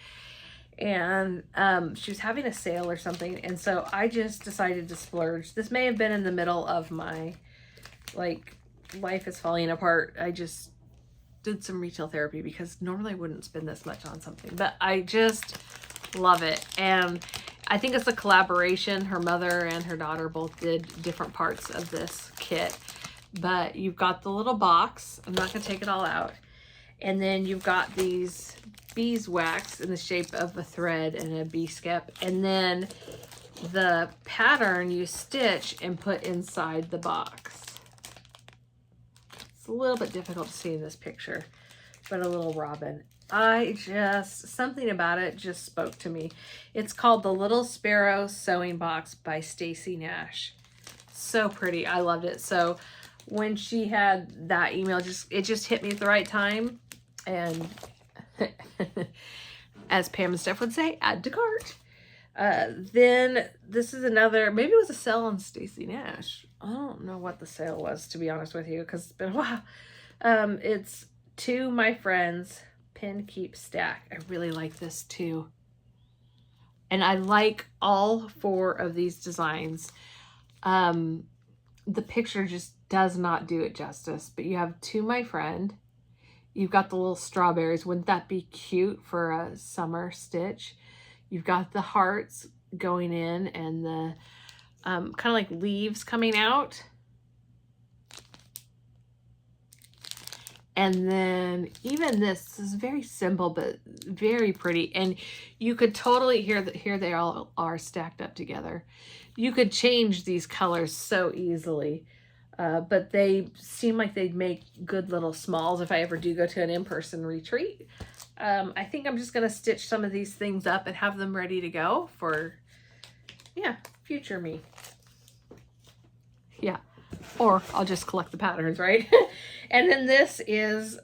A: and she was having a sale or something, and so I just decided to splurge. This may have been in the middle of my, like, life is falling apart. I just did some retail therapy because normally I wouldn't spend this much on something, but I just love it. And I think it's a collaboration. Her mother and her daughter both did different parts of this kit, but you've got the little box. I'm not going to take it all out. And then you've got these beeswax in the shape of a thread and a bee skep. And then the pattern you stitch and put inside the box. It's a little bit difficult to see in this picture, but a little robin. Something about it just spoke to me. It's called the Little Sparrow Sewing Box by Stacy Nash. So pretty. I loved it. So when she had that email, it just hit me at the right time. And as Pam and Steph would say, add to cart. Then this is another, maybe it was a sale on Stacy Nash. I don't know what the sale was, to be honest with you, because it's been a while. It's To My Friends Pin Keep Stack. I really like this too. And I like all 4 of these designs. The picture just does not do it justice, but you have To My Friend. You've got the little strawberries. Wouldn't that be cute for a summer stitch? You've got the hearts going in and the kind of like leaves coming out. And then even this is very simple, but very pretty. And you could totally hear that here they all are stacked up together. You could change these colors so easily, but they seem like they'd make good little smalls if I ever do go to an in-person retreat. I think I'm just going to stitch some of these things up and have them ready to go for, yeah, future me. Yeah. Or I'll just collect the patterns, right? And then this is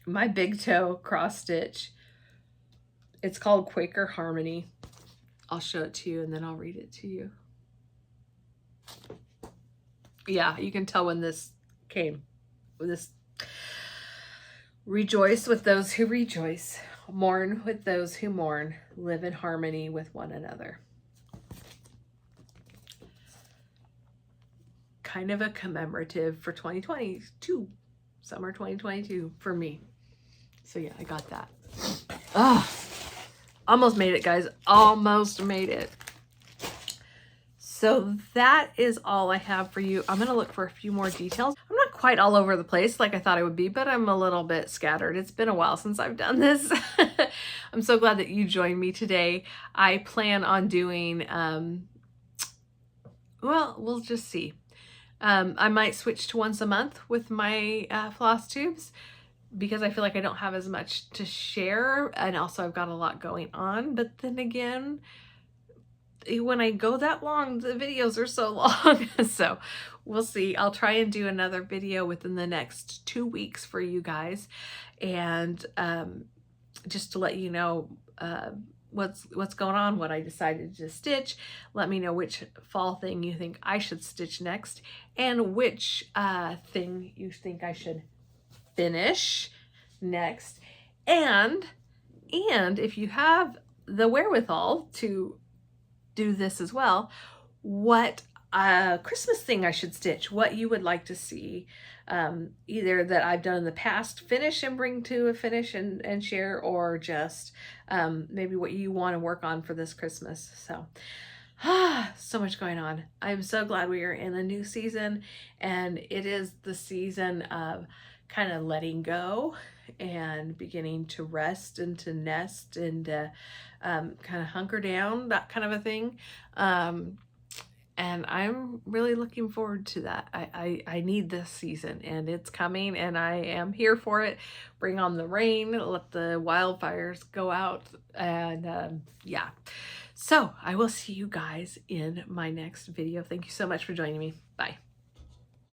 A: my big toe cross stitch. It's called Quaker Harmony. I'll show it to you and then I'll read it to you. Yeah, you can tell when this came. This: rejoice with those who rejoice, mourn with those who mourn, live in harmony with one another. Kind of a commemorative for 2022, summer 2022 for me. So yeah, I got that. Oh, almost made it, guys. Almost made it. So that is all I have for you. I'm going to look for a few more details. I'm not quite all over the place like I thought I would be, but I'm a little bit scattered. It's been a while since I've done this. I'm so glad that you joined me today. I plan on doing, well, we'll just see. I might switch to once a month with my floss tubes because I feel like I don't have as much to share, and also I've got a lot going on. But then again, when I go that long, the videos are so long. So we'll see. I'll try and do another video within the next 2 weeks for you guys, and just to let you know what's going on, what I decided to stitch. Let me know which fall thing you think I should stitch next, and which thing you think I should finish next. And if you have the wherewithal to do this as well, what Christmas thing I should stitch, what you would like to see, either that I've done in the past, finish and bring to a finish and share, or just maybe what you want to work on for this Christmas. So so much going on. I'm so glad we are in a new season, and it is the season of kind of letting go and beginning to rest and to nest and kind of hunker down, that kind of a thing. And I'm really looking forward to that. I need this season, and it's coming, and I am here for it. Bring on the rain, let the wildfires go out, and yeah. So I will see you guys in my next video. Thank you so much for joining me. Bye.